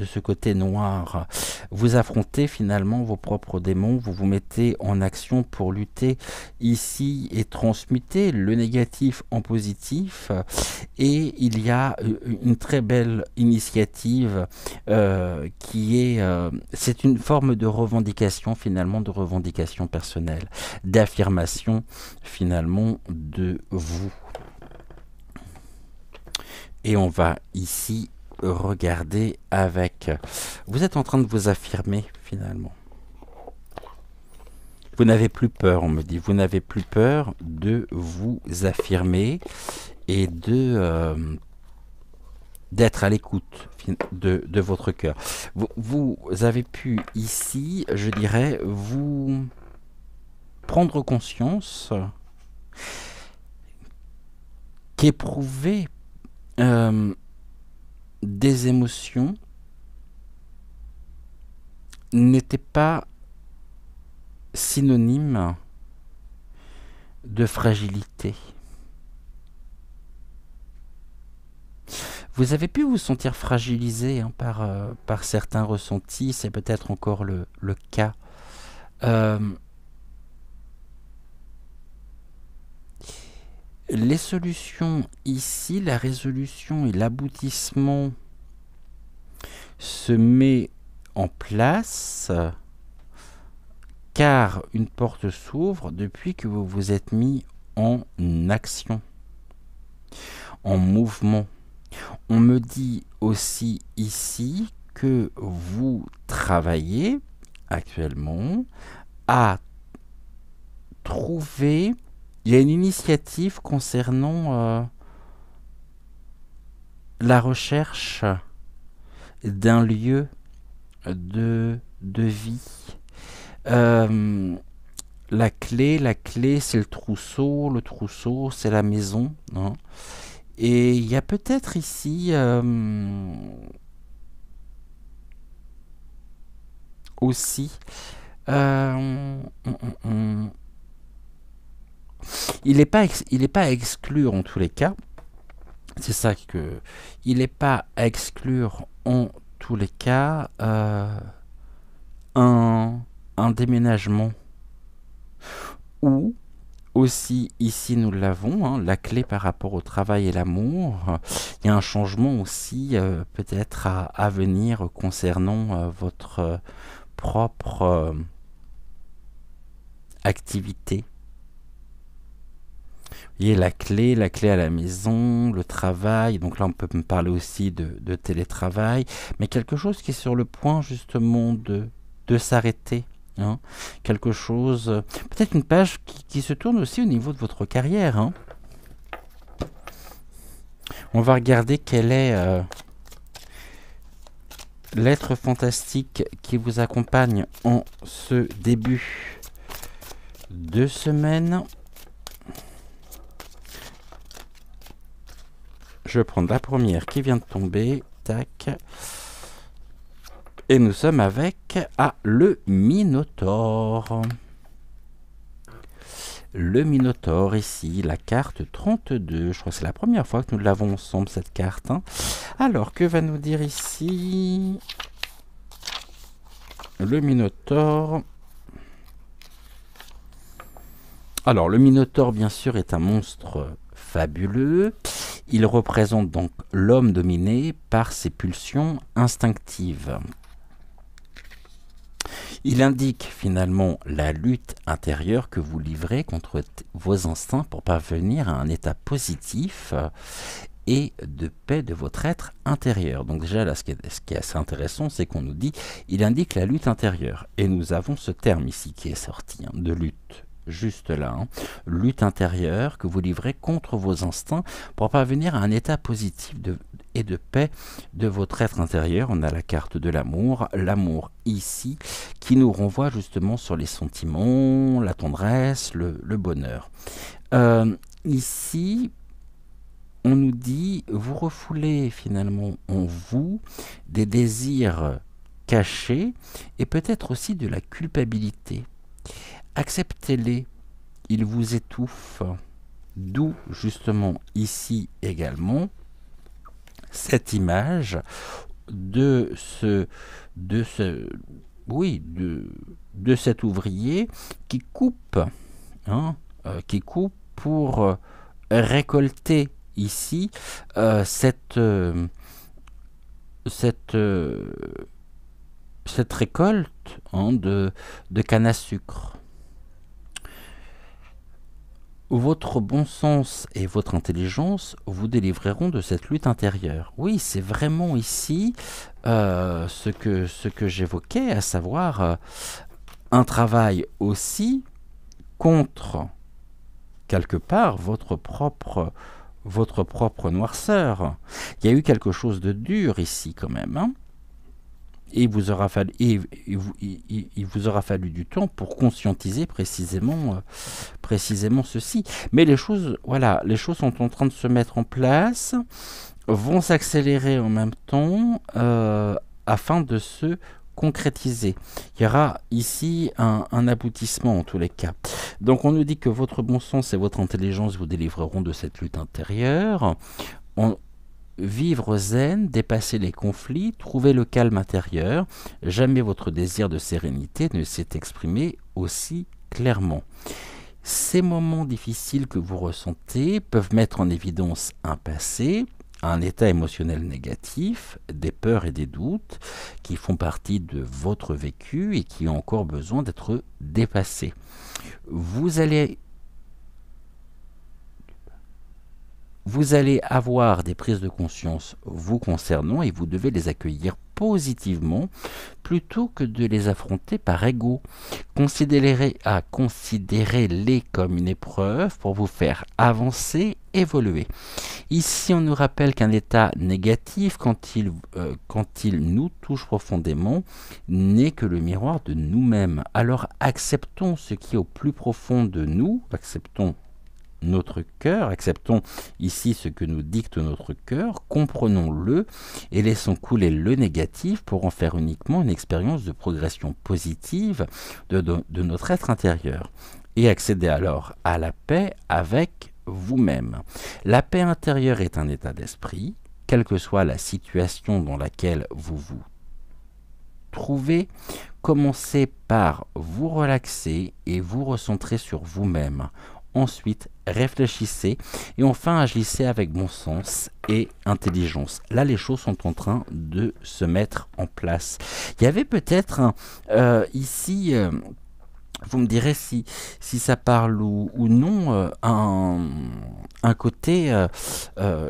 noir. Vous affrontez finalement vos propres démons, vous vous mettez en action pour lutter ici et transmuter le négatif en positif, et il y a une très belle initiative qui est... c'est une forme de revendication finalement, de revendication personnelle, d'affirmation finalement de vous. Et on va ici regarder avec... Vous êtes en train de vous affirmer finalement. Vous n'avez plus peur, on me dit. Vous n'avez plus peur de vous affirmer et de d'être à l'écoute de votre cœur. Vous avez pu ici, je dirais, vous prendre conscience qu'éprouver euh, des émotions n'était pas synonyme de fragilité. Vous avez pu vous sentir fragilisé hein, par certains ressentis, c'est peut-être encore le cas. Euh, les solutions ici, la résolution et l'aboutissement se met en place car une porte s'ouvre depuis que vous vous êtes mis en action, en mouvement. On me dit aussi ici que vous travaillez actuellement à trouver. Il y a une initiative concernant la recherche d'un lieu de vie. La clé, c'est le trousseau, c'est la maison. Hein. Et il y a peut-être ici aussi... il n'est pas, pas à exclure en tous les cas. C'est ça que... Il n'est pas à exclure en tous les cas un déménagement. Ou aussi, ici nous l'avons, hein, la clé par rapport au travail et l'amour. Il y a un changement aussi peut-être à venir concernant votre propre activité. Vous voyez, la clé à la maison, le travail. Donc là, on peut me parler aussi de télétravail. Mais quelque chose qui est sur le point justement de s'arrêter. Hein. Quelque chose, peut-être une page qui se tourne aussi au niveau de votre carrière. Hein. On va regarder quel est l'être fantastique qui vous accompagne en ce début de semaine. Je vais prendre la première qui vient de tomber. Tac. Et nous sommes avec le Minotaure. Le Minotaure ici, la carte 32. Je crois que c'est la première fois que nous l'avons ensemble cette carte. Hein. Alors, que va nous dire ici le Minotaure? Alors, le Minotaure, bien sûr, est un monstre fabuleux. Il représente donc l'homme dominé par ses pulsions instinctives. Il indique finalement la lutte intérieure que vous livrez contre vos instincts pour parvenir à un état positif et de paix de votre être intérieur. Donc déjà, là, ce qui est assez intéressant, c'est qu'on nous dit, il indique la lutte intérieure. Et nous avons ce terme ici qui est sorti, hein, de lutte. Juste là, hein. Lutte intérieure que vous livrez contre vos instincts pour parvenir à un état positif et de paix de votre être intérieur. On a la carte de l'amour ici, qui nous renvoie justement sur les sentiments, la tendresse, le bonheur. Ici, on nous dit, vous refoulez finalement en vous des désirs cachés et peut-être aussi de la culpabilité. Acceptez-les, ils vous étouffent. D'où justement ici également cette image de cet ouvrier qui coupe, hein, pour récolter ici cette récolte hein, de canne à sucre. Votre bon sens et votre intelligence vous délivreront de cette lutte intérieure. Oui, c'est vraiment ici ce que j'évoquais, à savoir un travail aussi contre, quelque part, votre propre votre propre noirceur. Il y a eu quelque chose de dur ici quand même, hein. Et il vous aura fallu du temps pour conscientiser précisément ceci. Mais les choses, voilà, les choses sont en train de se mettre en place, vont s'accélérer en même temps afin de se concrétiser. Il y aura ici un aboutissement en tous les cas. Donc on nous dit que votre bon sens et votre intelligence vous délivreront de cette lutte intérieure. Vivre zen, dépasser les conflits, trouver le calme intérieur. Jamais votre désir de sérénité ne s'est exprimé aussi clairement. Ces moments difficiles que vous ressentez peuvent mettre en évidence un passé, un état émotionnel négatif, des peurs et des doutes qui font partie de votre vécu et qui ont encore besoin d'être dépassés. Vous allez avoir des prises de conscience vous concernant et vous devez les accueillir positivement plutôt que de les affronter par ego. Considérez-les comme une épreuve pour vous faire avancer, évoluer. Ici, on nous rappelle qu'un état négatif, quand il nous touche profondément, n'est que le miroir de nous-mêmes. Alors acceptons ce qui est au plus profond de nous, acceptons notre cœur, acceptons ici ce que nous dicte notre cœur, comprenons-le et laissons couler le négatif pour en faire uniquement une expérience de progression positive de notre être intérieur et accéder alors à la paix avec vous-même. La paix intérieure est un état d'esprit, quelle que soit la situation dans laquelle vous vous trouvez. Commencez par vous relaxer et vous recentrer sur vous-même. Ensuite, réfléchissez et enfin agissez avec bon sens et intelligence. Là, les choses sont en train de se mettre en place. Il y avait peut-être ici, vous me direz si ça parle ou non, un côté,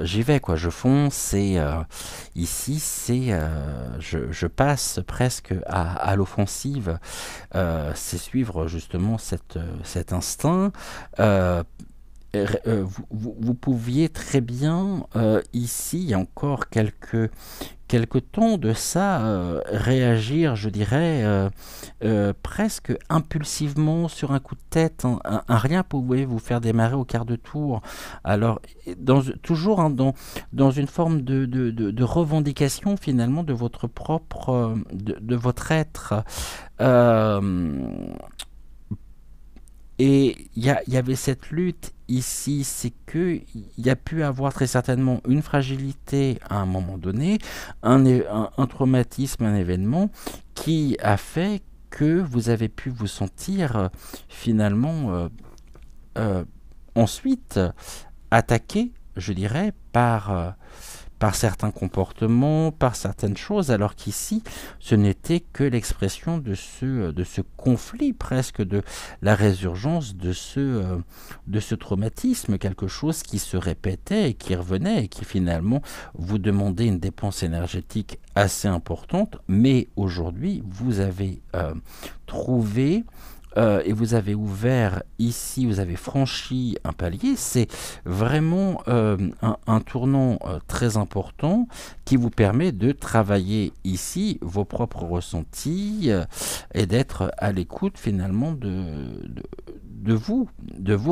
j'y vais quoi, je fonce et ici c'est, je passe presque à l'offensive. C'est suivre justement cet instinct. Vous pouviez très bien, ici, il y a encore quelques temps de ça, réagir, je dirais, presque impulsivement sur un coup de tête. Un rien pouvait vous faire démarrer au quart de tour. Alors, toujours hein, dans une forme de revendication finalement de votre propre, de votre être. Et il y avait cette lutte ici, c'est qu'il y a pu avoir très certainement une fragilité à un moment donné, un traumatisme, un événement qui a fait que vous avez pu vous sentir finalement ensuite attaqué, je dirais, par certains comportements, par certaines choses, alors qu'ici, ce n'était que l'expression de ce conflit, presque de la résurgence de ce traumatisme, quelque chose qui se répétait et qui revenait et qui finalement vous demandait une dépense énergétique assez importante, mais aujourd'hui, vous avez trouvé et vous avez ouvert ici, vous avez franchi un palier, c'est vraiment un tournant très important qui vous permet de travailler ici vos propres ressentis et d'être à l'écoute finalement de vous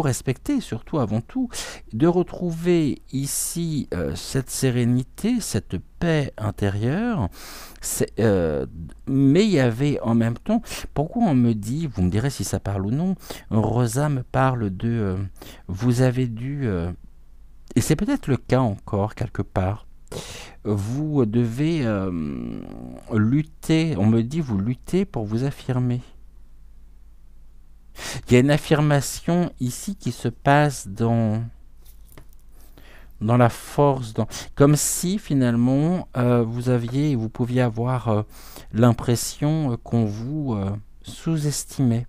respecter surtout avant tout, de retrouver ici cette sérénité, cette paix intérieure. Mais il y avait en même temps, pourquoi on me dit, vous me direz si ça parle ou non, Rosa me parle de vous avez dû, et c'est peut-être le cas encore quelque part, vous devez lutter, on me dit vous luttez pour vous affirmer. Il y a une affirmation ici qui se passe dans la force, comme si finalement vous pouviez avoir l'impression qu'on vous sous-estimait.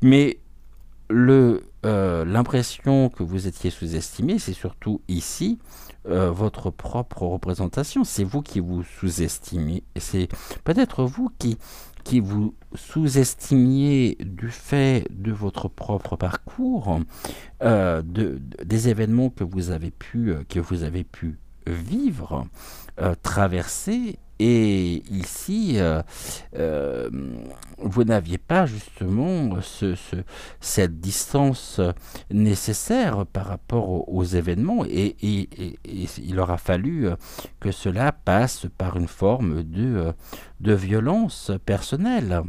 Mais l'impression que vous étiez sous-estimé, c'est surtout ici votre propre représentation. C'est vous qui vous sous-estimez. Et c'est peut-être vous qui qui vous sous-estimiez du fait de votre propre parcours, des événements que vous avez pu vivre, traverser. Et ici, euh, vous n'aviez pas justement cette distance nécessaire par rapport aux événements, et il aura fallu que cela passe par une forme de violence personnelle,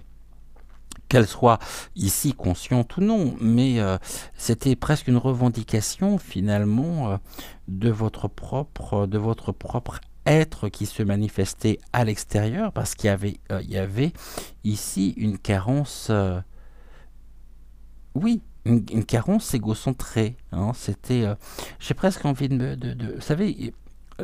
qu'elle soit ici consciente ou non, mais c'était presque une revendication finalement de votre propre être qui se manifestait à l'extérieur, parce il y avait ici une carence, oui, une carence égocentrée. Hein, c'était, j'ai presque envie vous savez,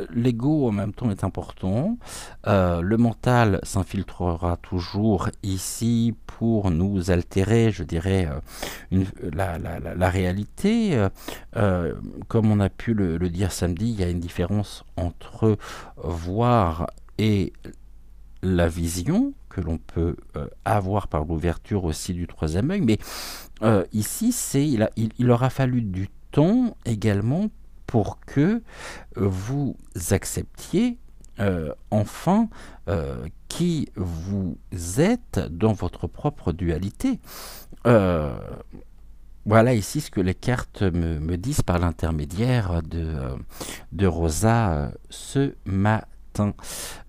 l'ego en même temps est important. Le mental s'infiltrera toujours ici pour nous altérer, je dirais, la réalité. Comme on a pu le dire samedi, il y a une différence entre voir et la vision que l'on peut avoir par l'ouverture aussi du troisième œil. Mais ici, il aura fallu du temps également pour que vous acceptiez enfin qui vous êtes dans votre propre dualité. Euh, voilà ici ce que les cartes me disent par l'intermédiaire de Rosa ce matin.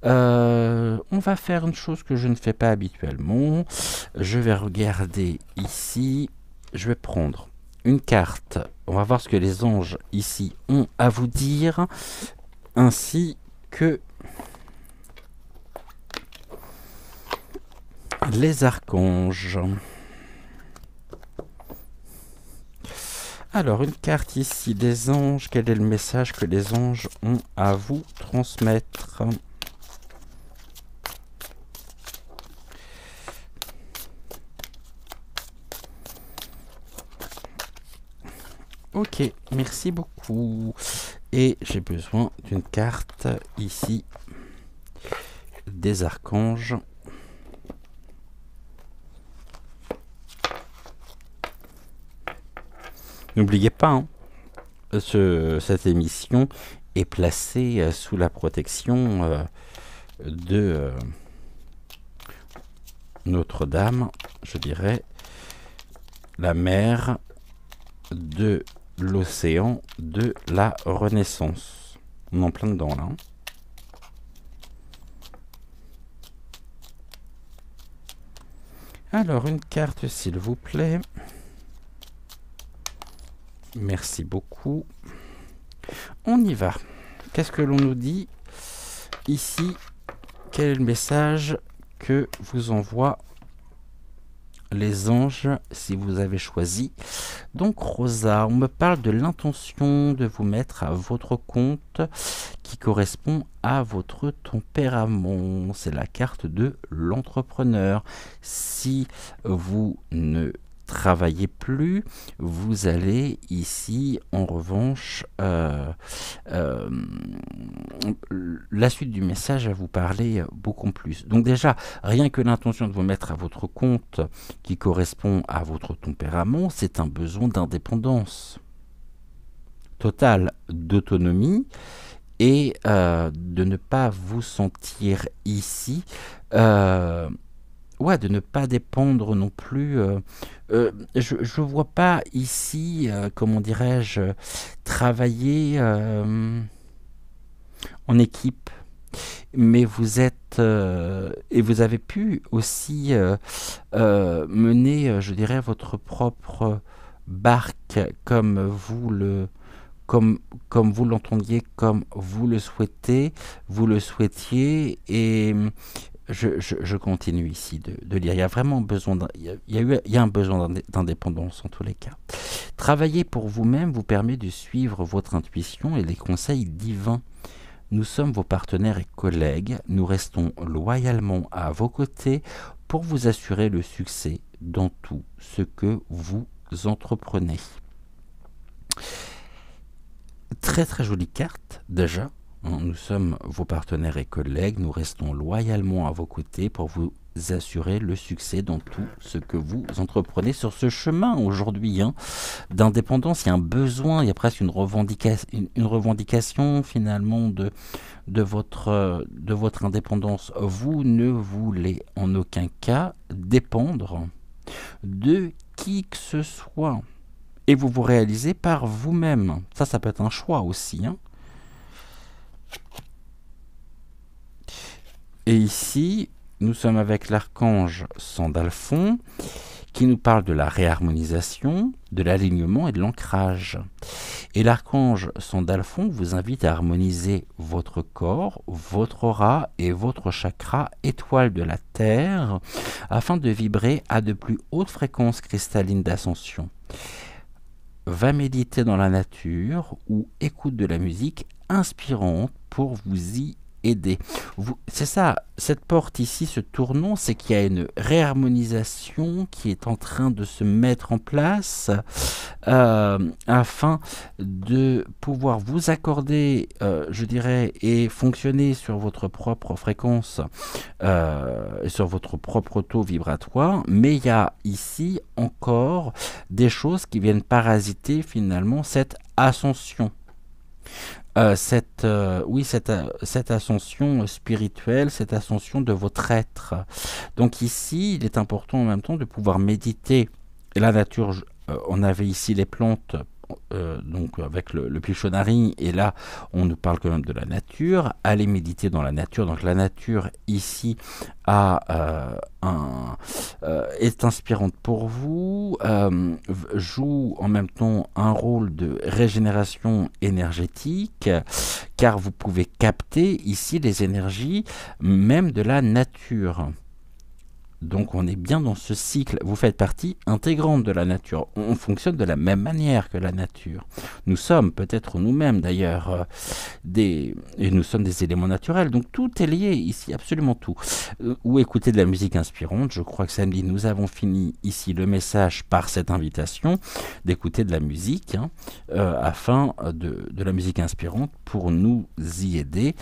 On va faire une chose que je ne fais pas habituellement. Je vais regarder ici. Je vais prendre une carte. On va voir ce que les anges ici ont à vous dire, ainsi que les archanges. Alors, une carte ici des anges. Quel est le message que les anges ont à vous transmettre ? Ok, merci beaucoup. Et j'ai besoin d'une carte ici des archanges. N'oubliez pas, hein, cette émission est placée sous la protection de Notre-Dame, je dirais, la mère de l'océan de la Renaissance. On est en plein dedans là. Hein. Alors, une carte s'il vous plaît. Merci beaucoup. On y va. Qu'est-ce que l'on nous dit ici? Quel est le message que vous envoient les anges si vous avez choisi? Donc Rosa, on me parle de l'intention de vous mettre à votre compte qui correspond à votre tempérament. C'est la carte de l'entrepreneur. Si vous ne travaillez plus, vous allez ici en revanche la suite du message va vous parler beaucoup plus. Donc déjà, rien que l'intention de vous mettre à votre compte qui correspond à votre tempérament, c'est un besoin d'indépendance totale, d'autonomie, et de ne pas vous sentir ici de ne pas dépendre non plus. Je ne vois pas ici, comment dirais-je, travailler en équipe. Mais vous êtes et vous avez pu aussi mener, je dirais, votre propre barque comme vous l'entendiez, comme vous le souhaitiez, et je continue ici de lire. Il y a vraiment besoin, il y a un besoin d'indépendance en tous les cas. Travailler pour vous-même vous permet de suivre votre intuition et les conseils divins. Nous sommes vos partenaires et collègues. Nous restons loyalement à vos côtés pour vous assurer le succès dans tout ce que vous entreprenez. Très très jolie carte déjà. Nous sommes vos partenaires et collègues, nous restons loyalement à vos côtés pour vous assurer le succès dans tout ce que vous entreprenez sur ce chemin aujourd'hui hein, d'indépendance. Il y a un besoin, il y a presque une revendication finalement de votre indépendance. Vous ne voulez en aucun cas dépendre de qui que ce soit. Et vous vous réalisez par vous-même. Ça peut être un choix aussi. Hein. Et ici, nous sommes avec l'archange Sandalphon, qui nous parle de la réharmonisation, de l'alignement et de l'ancrage. Et l'archange Sandalphon vous invite à harmoniser votre corps, votre aura et votre chakra étoile de la Terre afin de vibrer à de plus hautes fréquences cristallines d'ascension. Va méditer dans la nature ou écoute de la musique inspirante pour vous y aider. C'est ça, cette porte ici, ce tournant, c'est qu'il y a une réharmonisation qui est en train de se mettre en place afin de pouvoir vous accorder, je dirais, et fonctionner sur votre propre fréquence, sur votre propre taux vibratoire, mais il y a ici encore des choses qui viennent parasiter finalement cette ascension. Cette ascension spirituelle, cette ascension de votre être. Donc ici, il est important en même temps de pouvoir méditer. Et la nature, on avait ici les plantes, donc avec le pichonari, et là, on nous parle quand même de la nature. Allez méditer dans la nature. Donc la nature, ici, est inspirante pour vous, joue en même temps un rôle de régénération énergétique, car vous pouvez capter ici les énergies même de la nature. Donc on est bien dans ce cycle, vous faites partie intégrante de la nature, on fonctionne de la même manière que la nature. Nous sommes peut-être nous-mêmes d'ailleurs, et nous sommes des éléments naturels, donc tout est lié ici, absolument tout. Ou écouter de la musique inspirante, je crois que samedi nous avons fini ici le message par cette invitation d'écouter de la musique, afin de la musique inspirante pour nous y aider,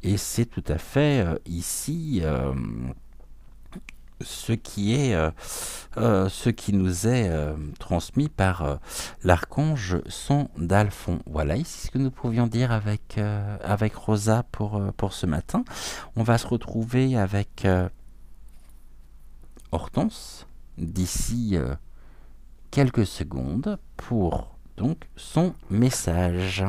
et c'est tout à fait ici... ce qui nous est transmis par l'archange Sandalphon. Voilà ici ce que nous pouvions dire avec Rosa pour ce matin. On va se retrouver avec Hortense d'ici quelques secondes pour donc son message.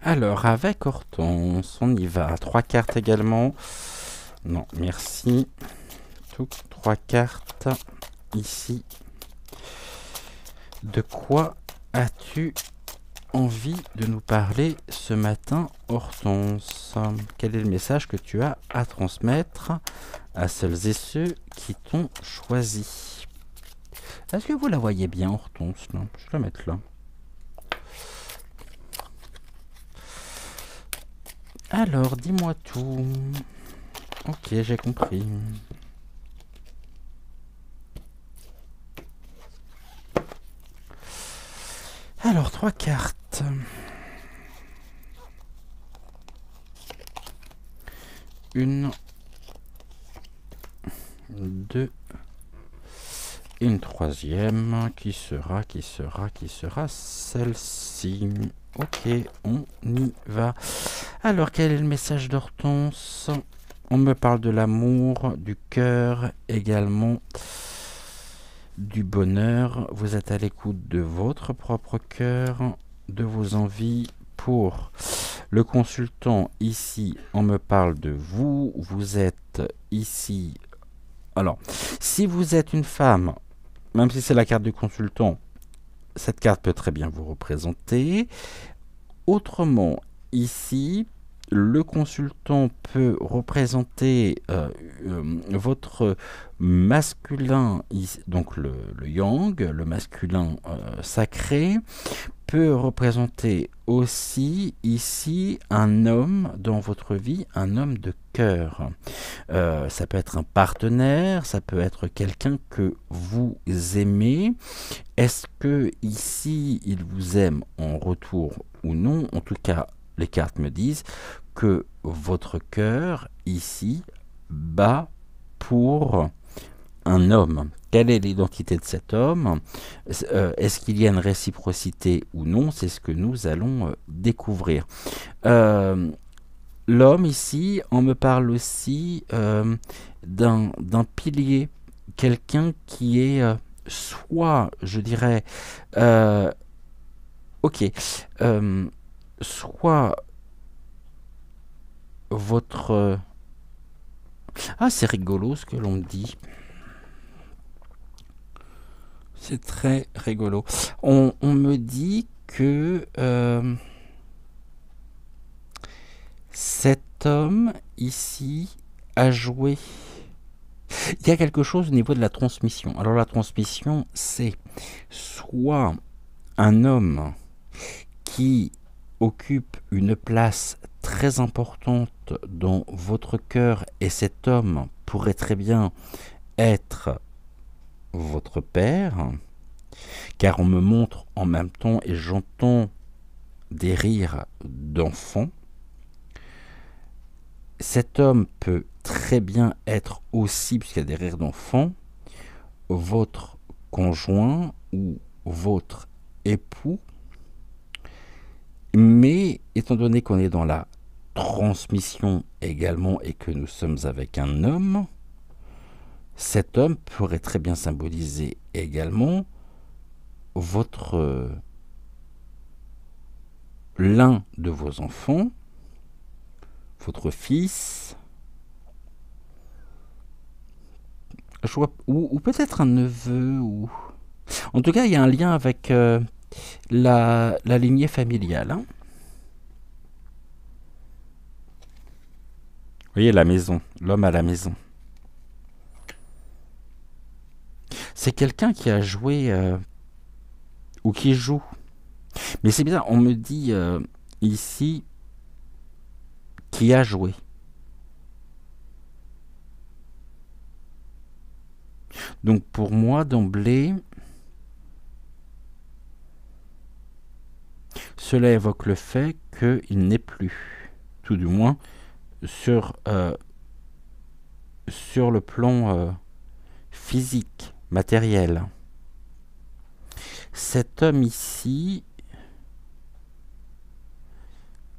Alors, avec Hortense, on y va. 3 cartes également. Non, merci. 3 cartes ici. De quoi as-tu envie de nous parler ce matin, Hortense? Quel est le message que tu as à transmettre à celles et ceux qui t'ont choisi? Est-ce que vous la voyez bien, Hortense? Non, je vais la mettre là. Alors, dis-moi tout. Ok, j'ai compris. Alors, 3 cartes. Une, 2, et une troisième qui sera celle-ci. Ok, on y va. Alors, quel est le message d'Hortense? On me parle de l'amour, du cœur, également du bonheur. Vous êtes à l'écoute de votre propre cœur, de vos envies. Pour le consultant, ici, on me parle de vous. Vous êtes ici. Alors, si vous êtes une femme, même si c'est la carte du consultant, cette carte peut très bien vous représenter. Autrement, ici, le consultant peut représenter votre masculin, donc le yang, le masculin sacré, peut représenter aussi ici un homme dans votre vie, un homme de cœur. Ça peut être un partenaire, ça peut être quelqu'un que vous aimez. Est-ce que ici il vous aime en retour ou non? En tout cas, les cartes me disent que votre cœur ici bat pour un homme. Quelle est l'identité de cet homme? Est-ce qu'il y a une réciprocité ou non? C'est ce que nous allons découvrir. L'homme ici, on me parle aussi d'un pilier, quelqu'un qui est soit, je dirais, ok, soit votre... Ah, c'est rigolo ce que l'on me dit. C'est très rigolo. On me dit que cet homme ici a joué. Il y a quelque chose au niveau de la transmission. Alors la transmission, c'est soit un homme qui occupe une place très importante dans votre cœur et cet homme pourrait très bien être votre père, car on me montre en même temps et j'entends des rires d'enfants. Cet homme peut très bien être aussi, puisqu'il y a des rires d'enfants, votre conjoint ou votre époux. Mais étant donné qu'on est dans la transmission également et que nous sommes avec un homme, cet homme pourrait très bien symboliser également votre l'un de vos enfants, votre fils, ou peut-être un neveu, ou en tout cas il y a un lien avec la lignée familiale. Hein. Vous voyez la maison, l'homme à la maison. C'est quelqu'un qui a joué ou qui joue. Mais c'est bizarre, on me dit ici qui a joué. Donc pour moi, d'emblée, cela évoque le fait qu'il n'est plus, tout du moins, sur le plan physique, matériel. Cet homme ici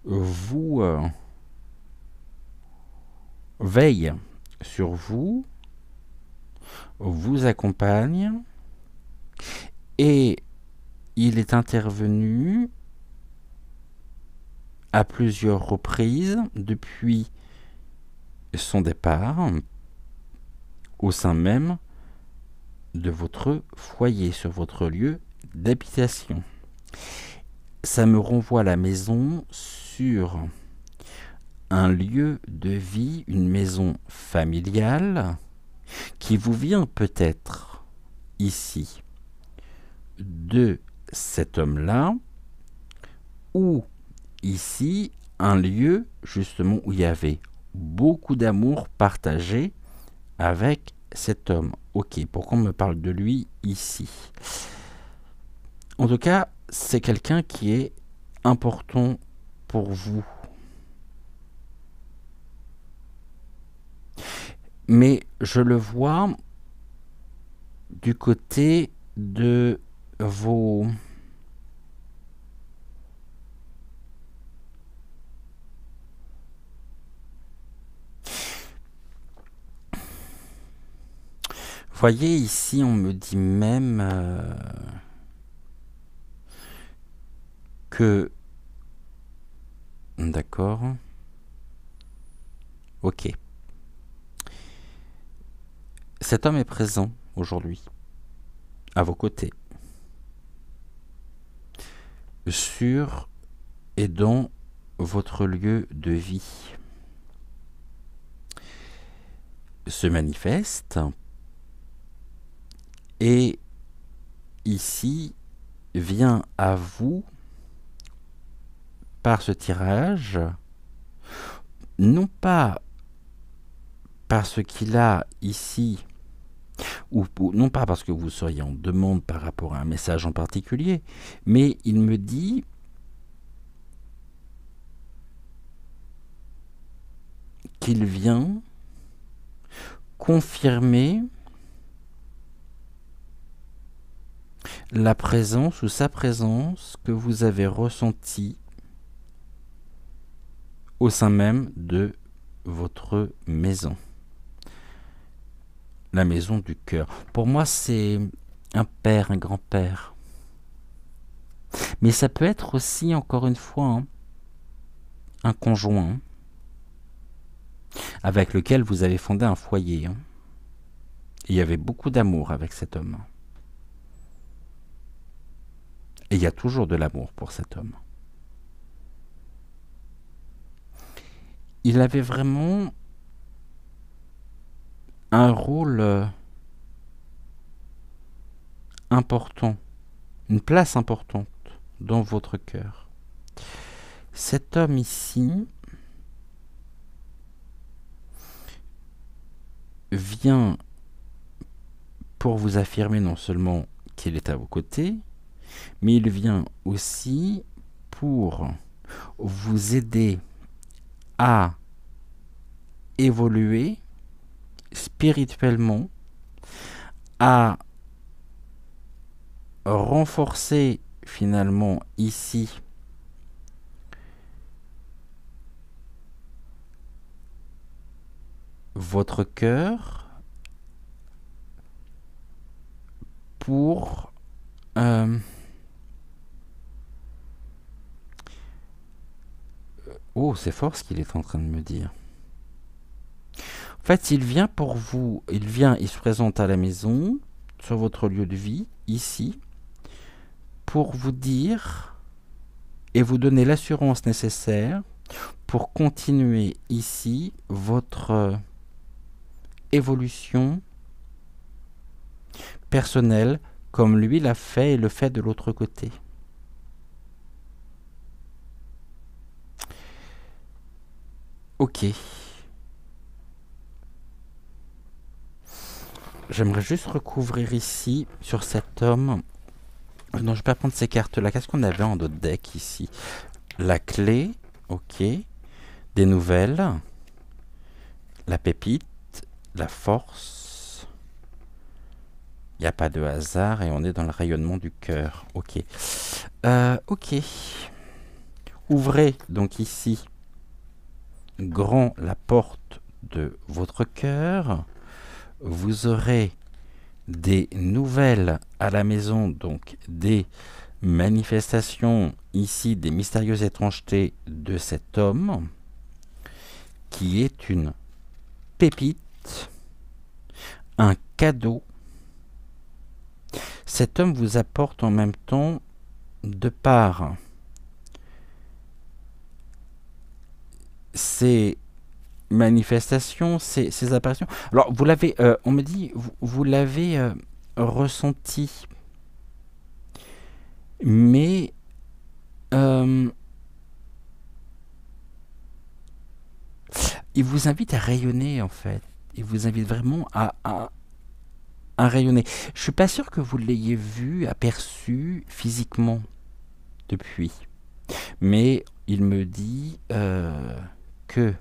vous veille sur vous, vous accompagne et il est intervenu à plusieurs reprises depuis son départ au sein même de votre foyer, sur votre lieu d'habitation. Ça me renvoie à la maison sur un lieu de vie, une maison familiale qui vous vient peut-être ici de cet homme-là ou ici un lieu justement où il y avait beaucoup d'amour partagé avec cet homme. Ok, pourquoi on me parle de lui ici? En tout cas, c'est quelqu'un qui est important pour vous. Mais je le vois du côté de vos... Voyez ici, on me dit même que... D'accord. Ok. Cet homme est présent aujourd'hui, à vos côtés, sur et dans votre lieu de vie se manifeste et ici vient à vous par ce tirage, non pas parce qu'il a ici, ou non pas parce que vous seriez en demande par rapport à un message en particulier, mais il me dit qu'il vient confirmer la présence ou sa présence que vous avez ressentie au sein même de votre maison. La maison du cœur. Pour moi, c'est un père, un grand-père. Mais ça peut être aussi, encore une fois, un conjoint avec lequel vous avez fondé un foyer. Et il y avait beaucoup d'amour avec cet homme. Et il y a toujours de l'amour pour cet homme. Il avait vraiment un rôle important, une place importante dans votre cœur. Cet homme ici vient pour vous affirmer non seulement qu'il est à vos côtés, mais il vient aussi pour vous aider à évoluer spirituellement, à renforcer finalement ici votre cœur pour oh, c'est fort ce qu'il est en train de me dire. En fait, il vient pour vous, il se présente à la maison, sur votre lieu de vie, ici, pour vous dire et vous donner l'assurance nécessaire pour continuer ici votre évolution personnelle comme lui l'a fait et le fait de l'autre côté. Ok. J'aimerais juste recouvrir ici, sur cet homme. Non, je ne vais pas prendre ces cartes-là. Qu'est-ce qu'on avait en d'autres deck ici? La clé, ok. Des nouvelles. La pépite. La force. Il n'y a pas de hasard et on est dans le rayonnement du cœur. Ok. Ok. Ouvrez donc ici grand la porte de votre cœur. Vous aurez des nouvelles à la maison, donc des manifestations ici, des mystérieuses étrangetés de cet homme, qui est une pépite, un cadeau. Cet homme vous apporte en même temps, de par ses manifestations, ces apparitions. Alors, vous l'avez, on me dit, vous l'avez ressenti, mais il vous invite à rayonner, en fait. Il vous invite vraiment à rayonner. Je suis pas sûr que vous l'ayez vu, aperçu physiquement depuis, mais il me dit que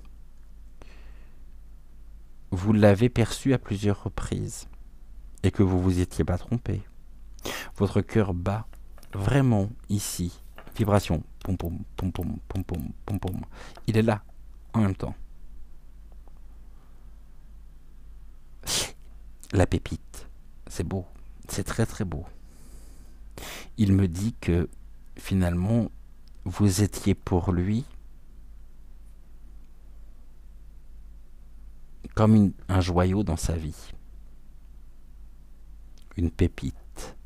vous l'avez perçu à plusieurs reprises et que vous vous étiez pas trompé. Votre cœur bat vraiment ici. Vibration. Pom pom pom pom pom pom pom pom. Il est là en même temps. La pépite. C'est beau. C'est très très beau. Il me dit que finalement vous étiez pour lui comme un joyau dans sa vie. Une pépite.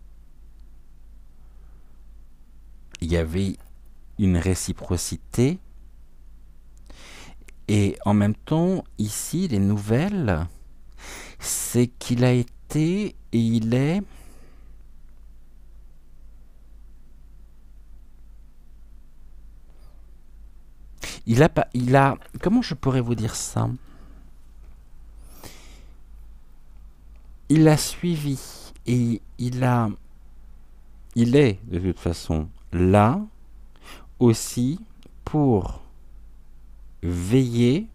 Il y avait une réciprocité Et en même temps, ici, les nouvelles, c'est qu'il a été et il est... Il a pas... Il a... Comment je pourrais vous dire ça? Il a suivi et il est de toute façon là aussi pour veiller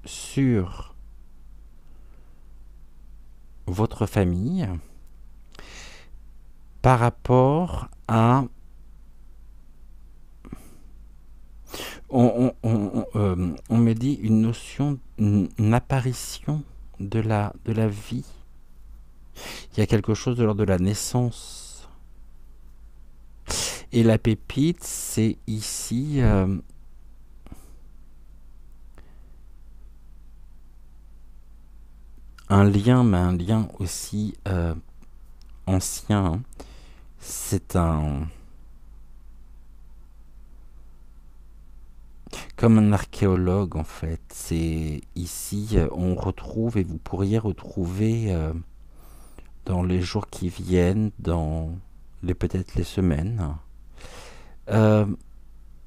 sur votre famille par rapport à... On me dit une notion, une apparition de la vie. Il y a quelque chose de l'ordre de la naissance. Et la pépite, c'est ici... un lien, mais un lien aussi ancien. Hein. C'est un... Comme un archéologue, en fait. C'est ici, on retrouve, et vous pourriez retrouver dans les jours qui viennent, dans peut-être les semaines.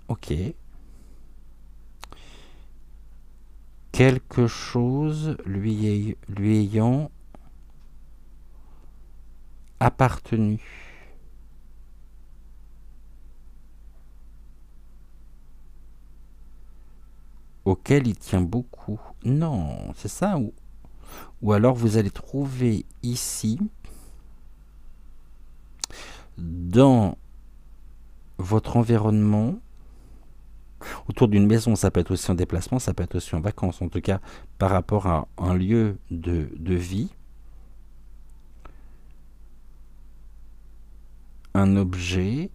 Ok. Quelque chose lui ayant appartenu. Auquel il tient beaucoup. Non, c'est ça. Ou alors vous allez trouver ici, dans votre environnement, autour d'une maison, ça peut être aussi en déplacement, ça peut être aussi en vacances, en tout cas par rapport à un lieu de vie, un objet,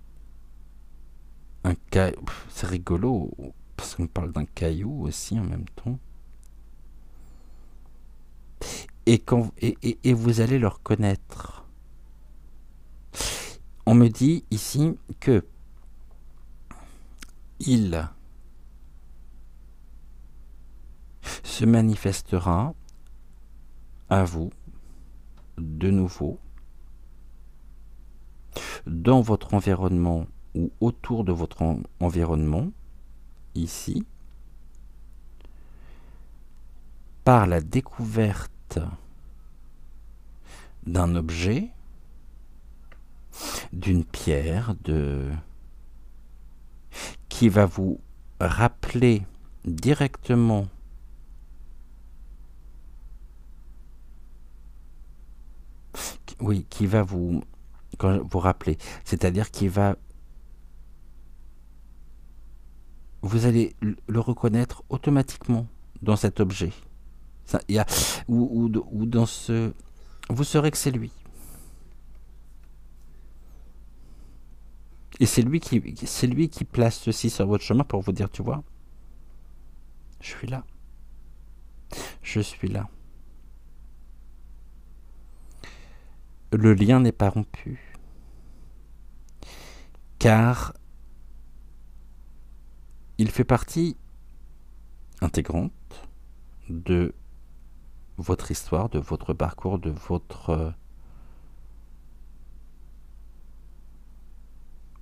un caillou, c'est rigolo, parce qu'on parle d'un caillou aussi en même temps. Et vous allez le reconnaître. On me dit ici que il se manifestera à vous de nouveau dans votre environnement ou autour de votre environnement, ici, par la découverte d'un objet, d'une pierre, qui va vous rappeler directement qui va vous rappeler, c'est-à-dire vous allez le reconnaître automatiquement dans cet objet. Ça, ou dans ce... Vous saurez que c'est lui. Et c'est lui qui place ceci sur votre chemin pour vous dire, tu vois, je suis là. Je suis là. Le lien n'est pas rompu. Car il fait partie intégrante de votre histoire, de votre parcours, de votre...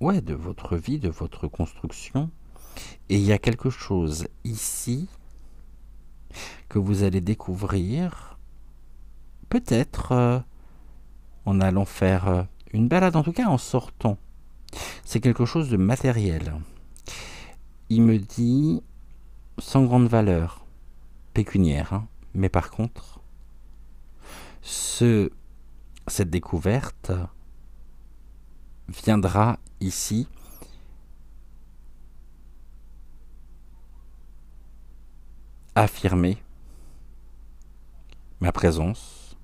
de votre vie, de votre construction. Et il y a quelque chose ici que vous allez découvrir, peut-être en allant faire une balade, en tout cas en sortant. C'est quelque chose de matériel. Il me dit sans grande valeur pécuniaire, hein, mais par contre, cette découverte viendra ici affirmer ma présence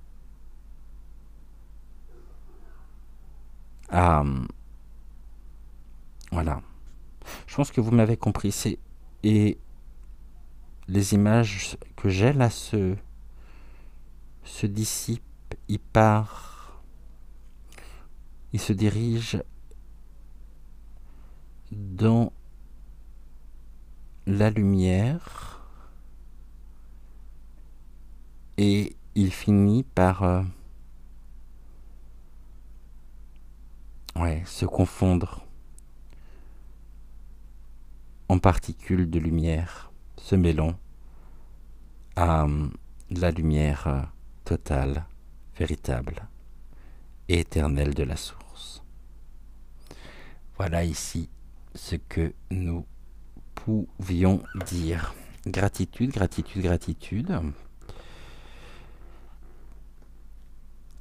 à... Voilà. Je pense que vous m'avez compris. Et les images que j'ai là se dissipent. Il part. Il se dirige dans la lumière. et il finit par se confondre en particules de lumière, se mêlant à la lumière totale, véritable et éternelle de la source. Voilà ici ce que nous pouvions dire. Gratitude, gratitude, gratitude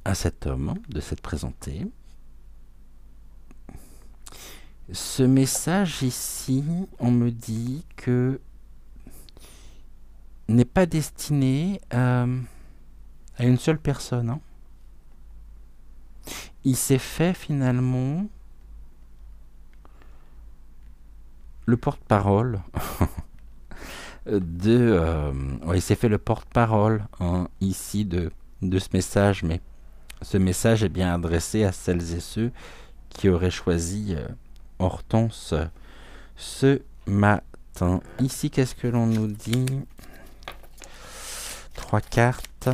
à cet homme de s'être présenté. Ce message ici, on me dit que n'est pas destiné à une seule personne. Hein. Il s'est fait finalement le porte-parole il s'est fait le porte-parole ici de ce message, mais ce message est bien adressé à celles et ceux qui auraient choisi Hortense ce matin. Ici, qu'est-ce que l'on nous dit? 3 cartes.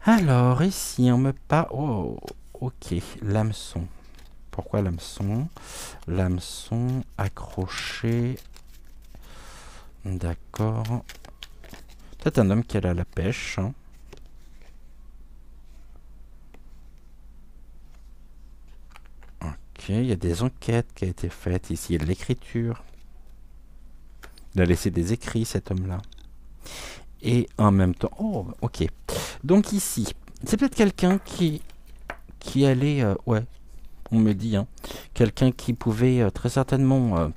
Alors, ici, on me parle... Oh, ok, l'hameçon. Pourquoi l'hameçon? L'hameçon accroché. D'accord. C'est un homme qui est à la pêche. Hein. Ok, il y a des enquêtes qui ont été faites. Ici, il y a de l'écriture. Il a laissé des écrits, cet homme-là. Et en même temps... Oh, ok. Donc ici, c'est peut-être quelqu'un qui allait... on me dit, hein, quelqu'un qui pouvait très certainement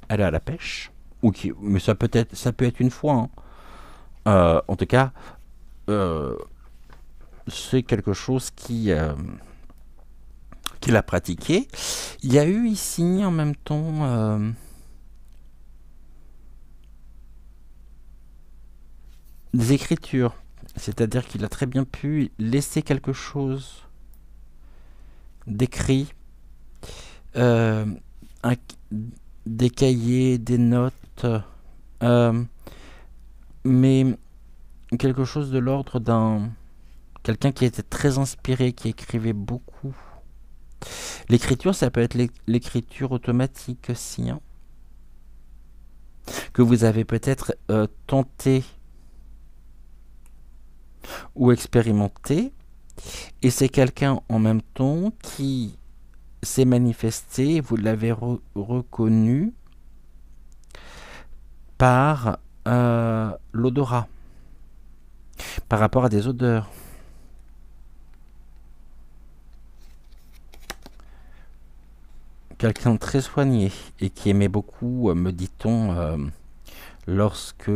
aller à la pêche, mais ça peut être une fois. Hein. En tout cas, c'est quelque chose qu'il a pratiqué. Il y a eu ici en même temps des écritures, c'est-à-dire qu'il a très bien pu laisser quelque chose d'écrit, des cahiers, des notes, mais quelque chose de l'ordre d'un quelqu'un qui était très inspiré, qui écrivait beaucoup. L'écriture, ça peut être l'écriture automatique aussi, hein, que vous avez peut-être tenté ou expérimenté, et c'est quelqu'un en même temps qui s'est manifesté, vous l'avez reconnu par l'odorat, par rapport à des odeurs. Quelqu'un de très soigné et qui aimait beaucoup, me dit-on, lorsque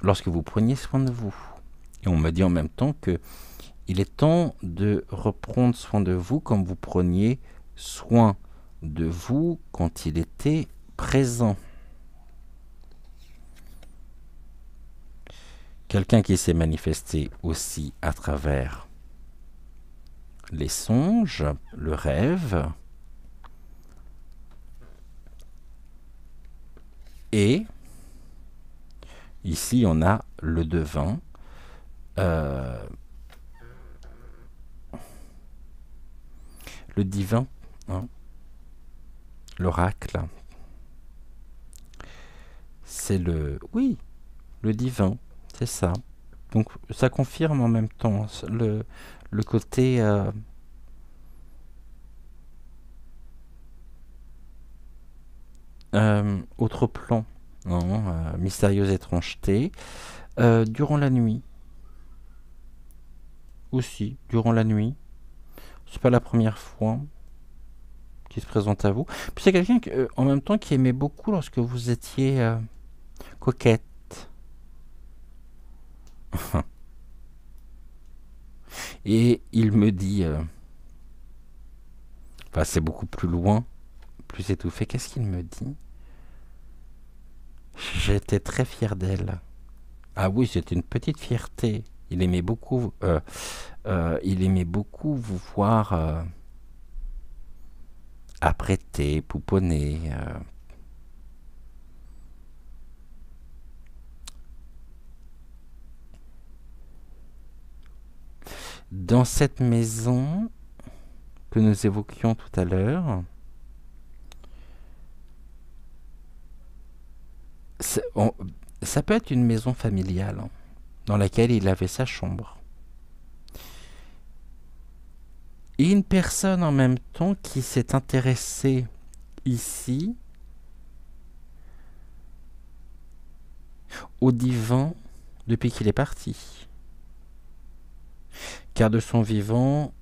lorsque vous preniez soin de vous. Et on me dit en même temps que il est temps de reprendre soin de vous comme vous preniez soin de vous quand il était présent. Quelqu'un qui s'est manifesté aussi à travers les songes, le rêve, et ici on a le devin, le divin, hein, l'oracle, c'est le divin, c'est ça. Donc ça confirme en même temps le côté autre plan, hein, mystérieuse étrangeté, durant la nuit. Aussi, durant la nuit. C'est pas la première fois qui se présente à vous. Puis c'est quelqu'un en même temps qui aimait beaucoup lorsque vous étiez coquette. Et il me dit, enfin c'est beaucoup plus loin, plus étouffé. Qu'est-ce qu'il me dit? J'étais très fier d'elle. Ah oui, c'était une petite fierté. Il aimait beaucoup vous voir apprêter, pouponner. Dans cette maison que nous évoquions tout à l'heure, ça peut être une maison familiale dans laquelle il avait sa chambre. Et une personne en même temps qui s'est intéressée ici au divin depuis qu'il est parti. Car de son vivant,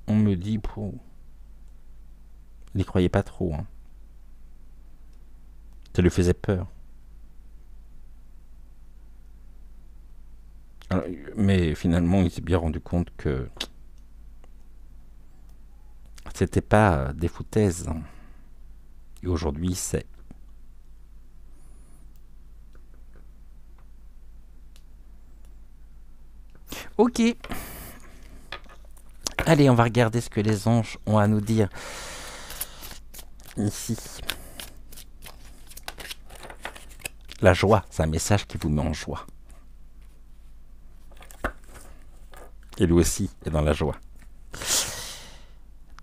on me dit, il n'y croyait pas trop. Hein. Ça lui faisait peur. Alors, mais finalement, il s'est bien rendu compte que c'était pas des foutaises. Et aujourd'hui, il sait. Ok. Allez, on va regarder ce que les anges ont à nous dire. Ici. La joie, c'est un message qui vous met en joie. Et lui aussi est dans la joie.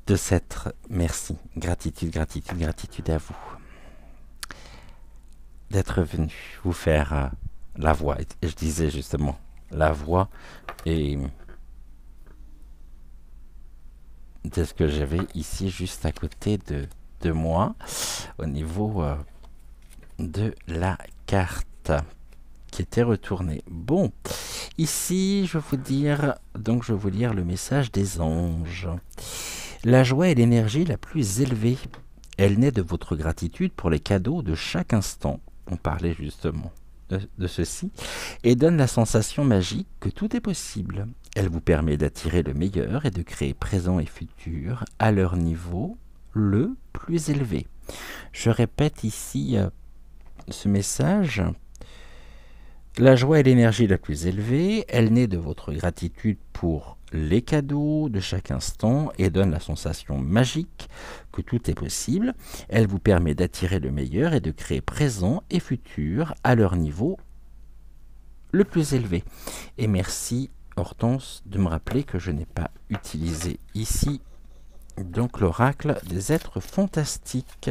De s'être, merci, gratitude, gratitude, gratitude à vous. D'être venu vous faire la voix. Et je disais justement, la voix et de ce que j'avais ici juste à côté de moi au niveau de la carte qui était retournée. Bon, ici je vais vous dire, donc je vais vous lire le message des anges. La joie est l'énergie la plus élevée. Elle naît de votre gratitude pour les cadeaux de chaque instant. On parlait justement de ceci, et donne la sensation magique que tout est possible. Elle vous permet d'attirer le meilleur et de créer présent et futur à leur niveau le plus élevé. Je répète ici ce message. La joie est l'énergie la plus élevée. Elle naît de votre gratitude pour les cadeaux de chaque instant et donne la sensation magique que tout est possible. Elle vous permet d'attirer le meilleur et de créer présent et futur à leur niveau le plus élevé. Et merci Hortense de me rappeler que je n'ai pas utilisé ici donc l'oracle des êtres fantastiques.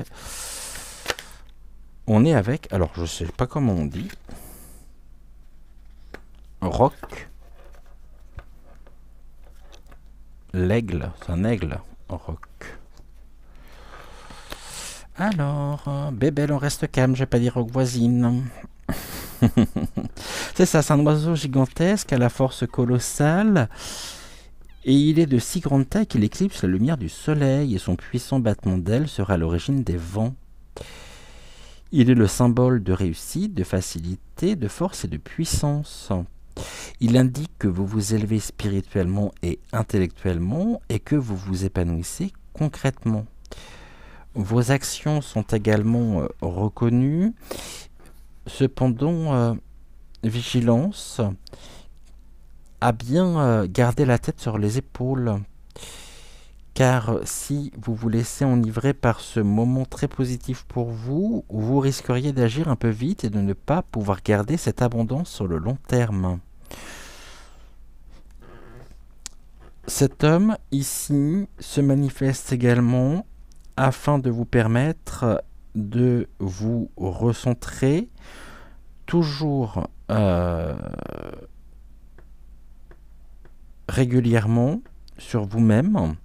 On est avec, alors je ne sais pas comment on dit, Roc. L'aigle, c'est un aigle, Roc. Alors, bébé, on reste calme, je vais pas dire roc voisine. C'est ça, c'est un oiseau gigantesque à la force colossale. Et il est de si grande taille qu'il éclipse la lumière du soleil et son puissant battement d'ailes sera à l'origine des vents. Il est le symbole de réussite, de facilité, de force et de puissance. Il indique que vous vous élevez spirituellement et intellectuellement et que vous vous épanouissez concrètement. Vos actions sont également reconnues. Cependant, vigilance à bien garder la tête sur les épaules. Car si vous vous laissez enivrer par ce moment très positif pour vous, vous risqueriez d'agir un peu vite et de ne pas pouvoir garder cette abondance sur le long terme. Cet homme ici se manifeste également afin de vous permettre de vous recentrer toujours régulièrement sur vous-même,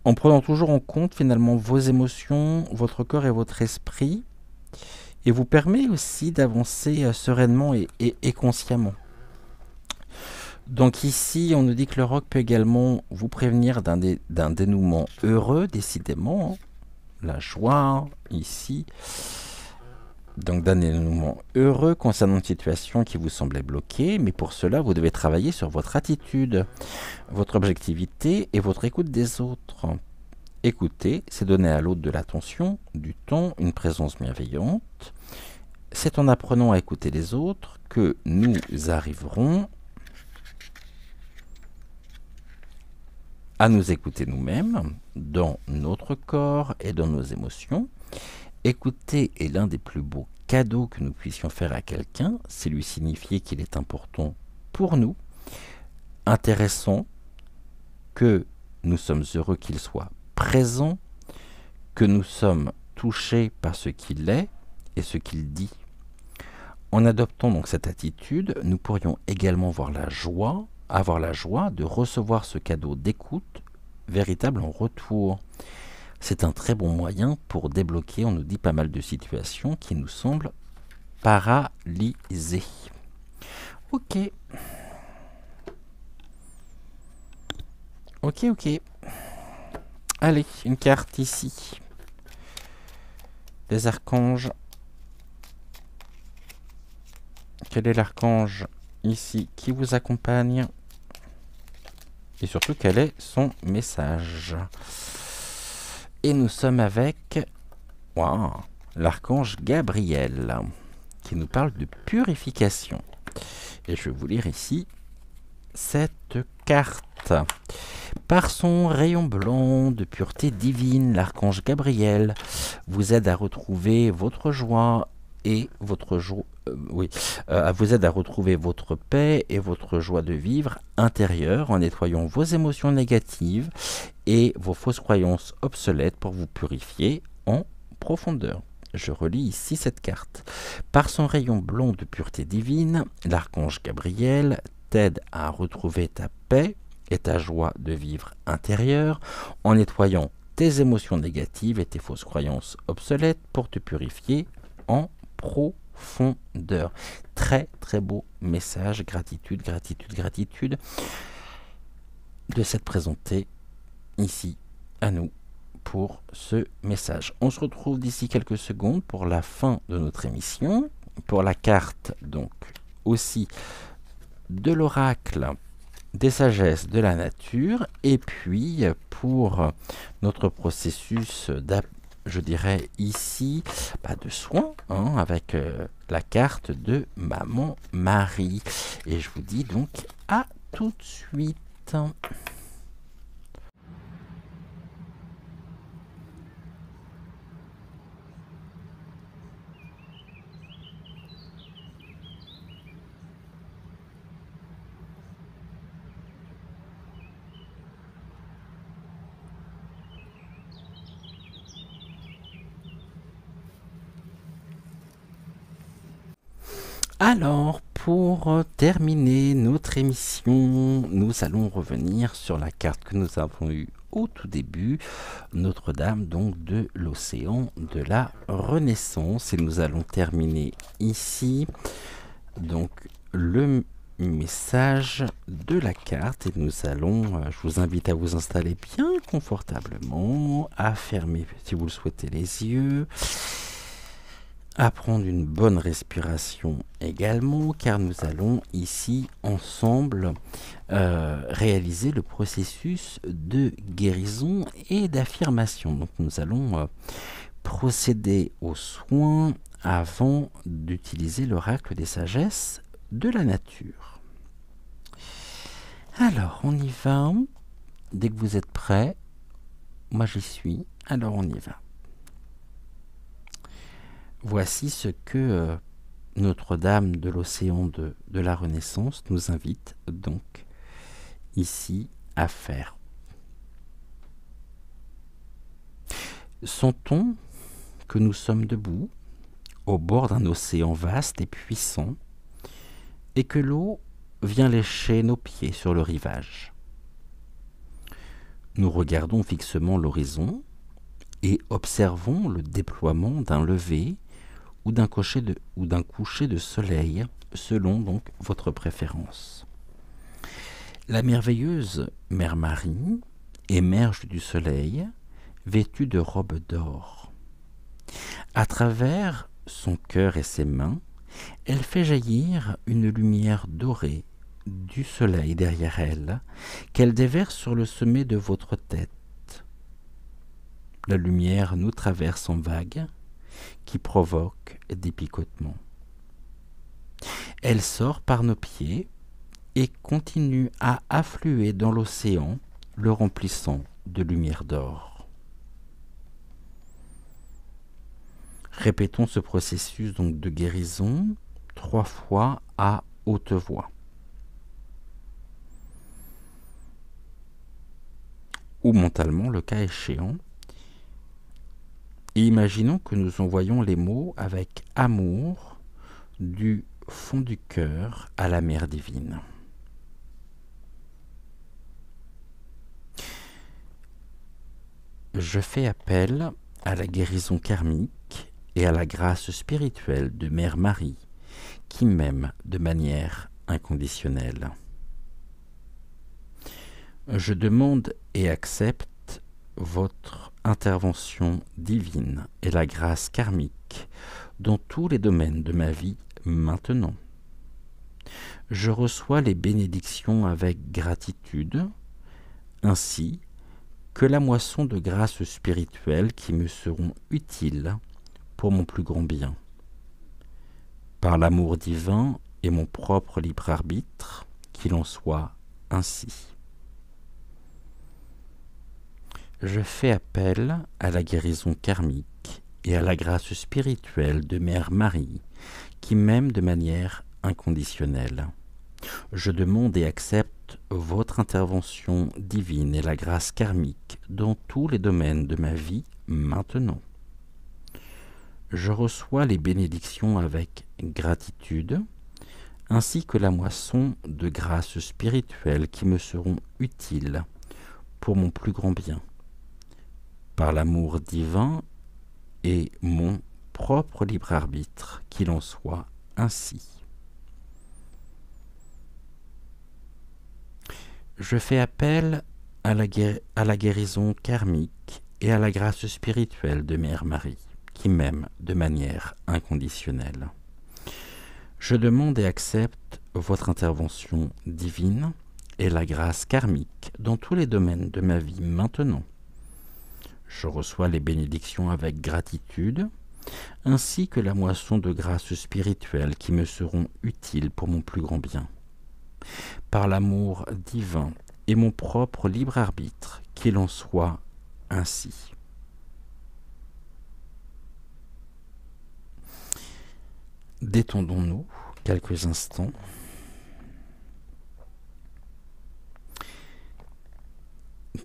en prenant toujours en compte finalement vos émotions, votre corps et votre esprit, et vous permet aussi d'avancer sereinement et consciemment. Donc ici, on nous dit que le roc peut également vous prévenir d'un dénouement heureux, décidément. La joie, ici. Donc d'un dénouement heureux concernant une situation qui vous semblait bloquée, mais pour cela, vous devez travailler sur votre attitude, votre objectivité et votre écoute des autres. Écouter, c'est donner à l'autre de l'attention, du temps, une présence bienveillante. C'est en apprenant à écouter les autres que nous arriverons à nous écouter nous-mêmes, dans notre corps et dans nos émotions. Écouter est l'un des plus beaux cadeaux que nous puissions faire à quelqu'un, c'est lui signifier qu'il est important pour nous, intéressant, que nous sommes heureux qu'il soit présent, que nous sommes touchés par ce qu'il est et ce qu'il dit. En adoptant donc cette attitude, nous pourrions également avoir la joie de recevoir ce cadeau d'écoute véritable en retour. C'est un très bon moyen pour débloquer, on nous dit, pas mal de situations qui nous semblent paralysées. Ok. Allez, une carte ici. Les archanges. Quel est l'archange ici qui vous accompagne? Et surtout, quel est son message? Et nous sommes avec l'archange Gabriel, qui nous parle de purification. Et je vais vous lire ici cette carte. Par son rayon blanc de pureté divine, l'archange Gabriel vous aide à retrouver votre joie et votre vous aide à retrouver votre paix et votre joie de vivre intérieure en nettoyant vos émotions négatives et vos fausses croyances obsolètes pour vous purifier en profondeur. Je relis ici cette carte. Par son rayon blanc de pureté divine, l'archange Gabriel t'aide à retrouver ta paix et ta joie de vivre intérieure en nettoyant tes émotions négatives et tes fausses croyances obsolètes pour te purifier en profondeur. Très très beau message, gratitude de s'être présenté ici à nous pour ce message. On se retrouve d'ici quelques secondes pour la fin de notre émission, pour la carte donc aussi de l'oracle des sagesses de la nature, et puis pour notre processus je dirais ici de soins avec la carte de Maman Marie. Et je vous dis donc à tout de suite. Alors, pour terminer notre émission, nous allons revenir sur la carte que nous avons eue au tout début, Notre-Dame donc de l'océan de la Renaissance. Et nous allons terminer ici donc le message de la carte. Et nous allons, je vous invite à vous installer bien confortablement, à fermer si vous le souhaitez les yeux, à prendre une bonne respiration également, car nous allons ici ensemble réaliser le processus de guérison et d'affirmation. Donc nous allons procéder aux soins avant d'utiliser l'oracle des sagesses de la nature. Alors on y va. Dès que vous êtes prêts, moi j'y suis, alors on y va. Voici ce que Notre-Dame de l'océan de la Renaissance nous invite donc ici à faire. Sentons que nous sommes debout au bord d'un océan vaste et puissant et que l'eau vient lécher nos pieds sur le rivage. Nous regardons fixement l'horizon et observons le déploiement d'un lever ou d'un coucher de soleil, selon donc votre préférence. La merveilleuse Mère Marie émerge du soleil, vêtue de robes d'or. À travers son cœur et ses mains, elle fait jaillir une lumière dorée du soleil derrière elle, qu'elle déverse sur le sommet de votre tête. La lumière nous traverse en vagues, qui provoque des picotements. Elle sort par nos pieds et continue à affluer dans l'océan le remplissant de lumière d'or. Répétons ce processus donc de guérison 3 fois à haute voix. Ou mentalement, le cas échéant. Et imaginons que nous envoyons les mots avec amour du fond du cœur à la Mère divine. Je fais appel à la guérison karmique et à la grâce spirituelle de Mère Marie, qui m'aime de manière inconditionnelle. Je demande et accepte votre intervention divine et la grâce karmique dans tous les domaines de ma vie maintenant. Je reçois les bénédictions avec gratitude, ainsi que la moisson de grâces spirituelles qui me seront utiles pour mon plus grand bien. Par l'amour divin et mon propre libre arbitre, qu'il en soit ainsi. Je fais appel à la guérison karmique et à la grâce spirituelle de Mère Marie, qui m'aime de manière inconditionnelle. Je demande et accepte votre intervention divine et la grâce karmique dans tous les domaines de ma vie maintenant. Je reçois les bénédictions avec gratitude, ainsi que la moisson de grâces spirituelles qui me seront utiles pour mon plus grand bien. Par l'amour divin et mon propre libre arbitre, qu'il en soit ainsi. Je fais appel à la guérison karmique et à la grâce spirituelle de Mère Marie, qui m'aime de manière inconditionnelle. Je demande et accepte votre intervention divine et la grâce karmique dans tous les domaines de ma vie maintenant. Je reçois les bénédictions avec gratitude, ainsi que la moisson de grâces spirituelles qui me seront utiles pour mon plus grand bien. Par l'amour divin et mon propre libre arbitre, qu'il en soit ainsi. Détendons-nous quelques instants.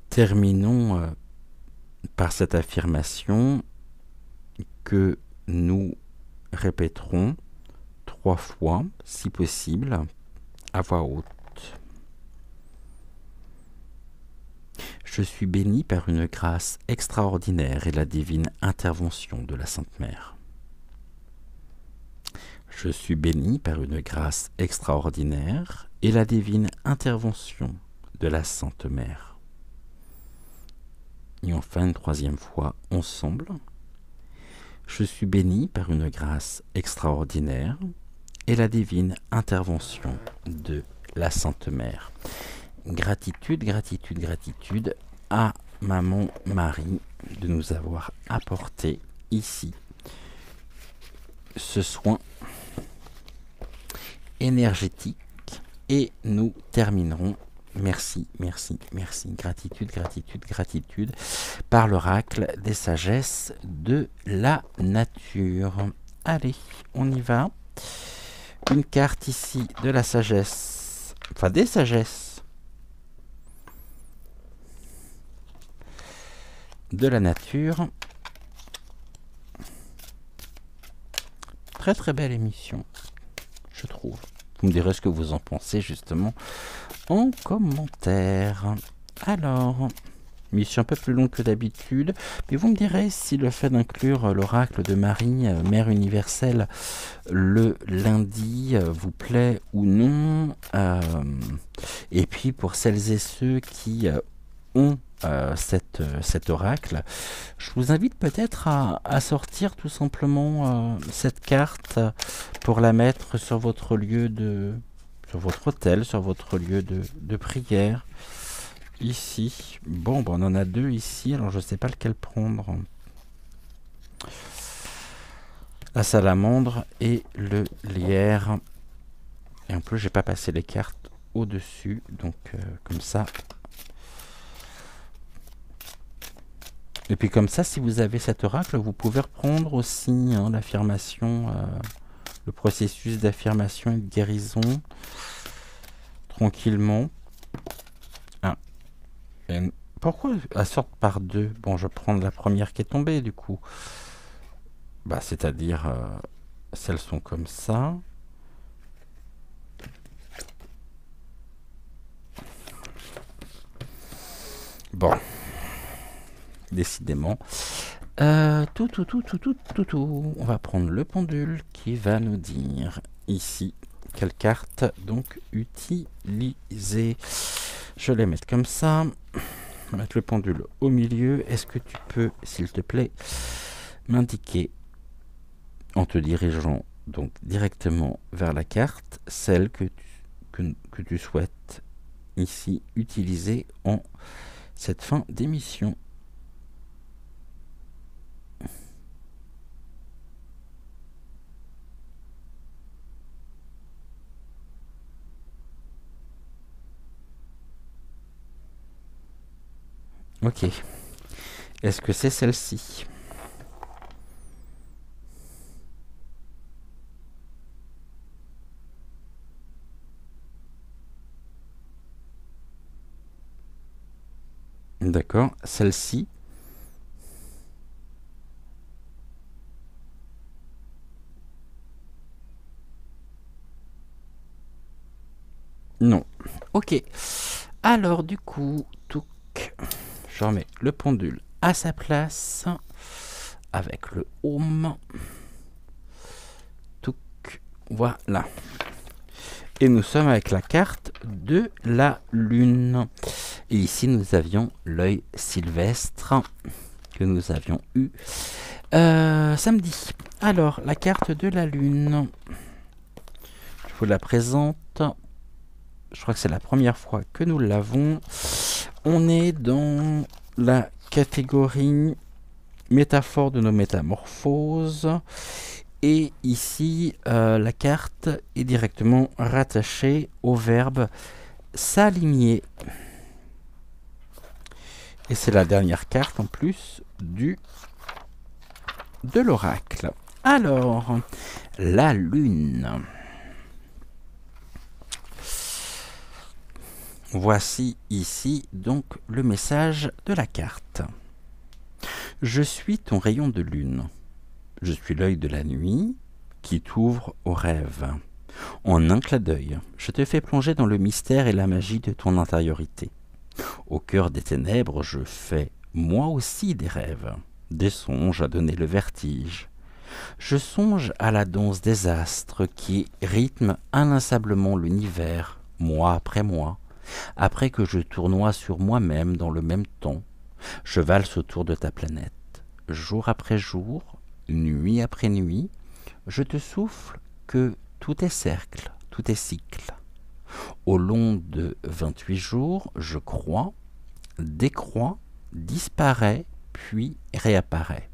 Terminons par cette affirmation que nous répéterons 3 fois, si possible, à voix haute. Je suis béni par une grâce extraordinaire et la divine intervention de la Sainte Mère. Je suis béni par une grâce extraordinaire et la divine intervention de la Sainte Mère. Et enfin, une 3e fois, ensemble. Je suis béni par une grâce extraordinaire et la divine intervention de la Sainte Mère. Gratitude, gratitude, gratitude à Maman Marie de nous avoir apporté ici ce soin énergétique. Et nous terminerons. Merci, merci, merci. Gratitude, gratitude, gratitude par l'oracle des sagesses de la nature. Allez, on y va. Une carte ici de la sagesse, enfin des sagesses de la nature. Très très belle émission, je trouve. Vous me direz ce que vous en pensez justement en commentaire. Alors, mission un peu plus longue que d'habitude, mais vous me direz si le fait d'inclure l'oracle de Marie, Mère universelle, le lundi vous plaît ou non. Et puis pour celles et ceux qui ont cet oracle, je vous invite peut-être à sortir tout simplement cette carte pour la mettre sur votre lieu sur votre autel, sur votre lieu de prière. Ici, bon, on en a 2 ici, alors je ne sais pas lequel prendre. La salamandre et le lierre. Et en plus, j'ai pas passé les cartes au-dessus, donc comme ça, Et puis comme ça, si vous avez cet oracle, vous pouvez reprendre aussi hein, l'affirmation, le processus d'affirmation et de guérison tranquillement. Ah. Et pourquoi elle sort par deux? Bon, je vais prendre la première qui est tombée du coup. Bah, c'est-à-dire, celles sont comme ça. Bon, décidément. On va prendre le pendule qui va nous dire ici quelle carte donc utiliser. Je vais les mettre comme ça. On va mettre le pendule au milieu. Est-ce que tu peux, s'il te plaît, m'indiquer en te dirigeant donc directement vers la carte, celle que tu souhaites ici utiliser en cette fin d'émission. Ok. Est-ce que c'est celle-ci? D'accord. Celle-ci? Non. Ok. Alors du coup, je remets le pendule à sa place avec le home. Voilà. Et nous sommes avec la carte de la lune. Et ici, nous avions l'œil sylvestre que nous avions eu samedi. Alors, la carte de la lune. Je vous la présente. Je crois que c'est la première fois que nous l'avons. On est dans la catégorie métaphore de nos métamorphoses. Et ici, la carte est directement rattachée au verbe s'aligner. Et c'est la dernière carte en plus de l'oracle. Alors, la lune. Voici ici donc le message de la carte. Je suis ton rayon de lune. Je suis l'œil de la nuit qui t'ouvre au rêve. En un clin d'œil, je te fais plonger dans le mystère et la magie de ton intériorité. Au cœur des ténèbres, je fais, moi aussi, des rêves, des songes à donner le vertige. Je songe à la danse des astres qui rythment inlassablement l'univers, mois après mois, après que je tournoie sur moi-même dans le même temps. Je valse autour de ta planète. Jour après jour, nuit après nuit, je te souffle que tout est cercle, tout est cycle. Au long de 28 jours, je crois, décroît, disparaît, puis réapparaît.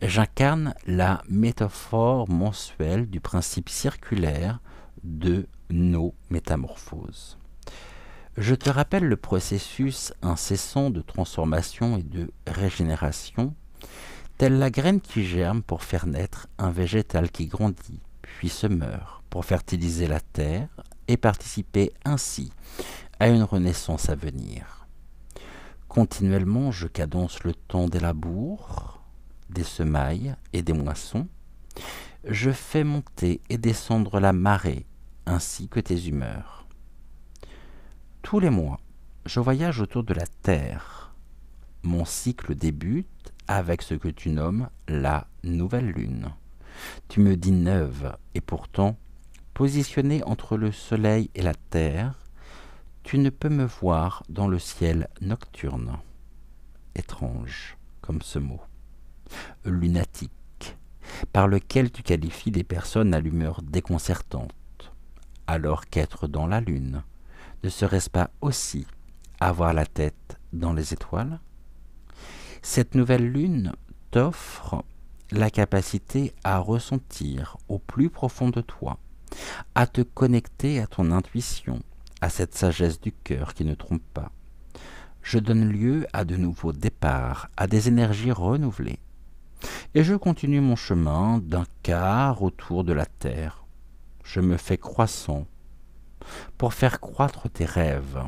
J'incarne la métaphore mensuelle du principe circulaire de nos métamorphoses. Je te rappelle le processus incessant de transformation et de régénération, telle la graine qui germe pour faire naître un végétal qui grandit, puis se meurt, pour fertiliser la terre et participer ainsi à une renaissance à venir. Continuellement, je cadence le temps des labours, des semailles et des moissons. Je fais monter et descendre la marée, ainsi que tes humeurs. Tous les mois, je voyage autour de la Terre. Mon cycle débute avec ce que tu nommes la nouvelle lune. Tu me dis neuve, et pourtant, positionnée entre le soleil et la terre, tu ne peux me voir dans le ciel nocturne. Étrange comme ce mot. Lunatique, par lequel tu qualifies des personnes à l'humeur déconcertante, alors qu'être dans la lune, ne serait-ce pas aussi avoir la tête dans les étoiles? Cette nouvelle lune t'offre la capacité à ressentir au plus profond de toi, à te connecter à ton intuition, à cette sagesse du cœur qui ne trompe pas. je donne lieu à de nouveaux départs, à des énergies renouvelées. Et je continue mon chemin d'un quart autour de la Terre. Je me fais croissant pour faire croître tes rêves.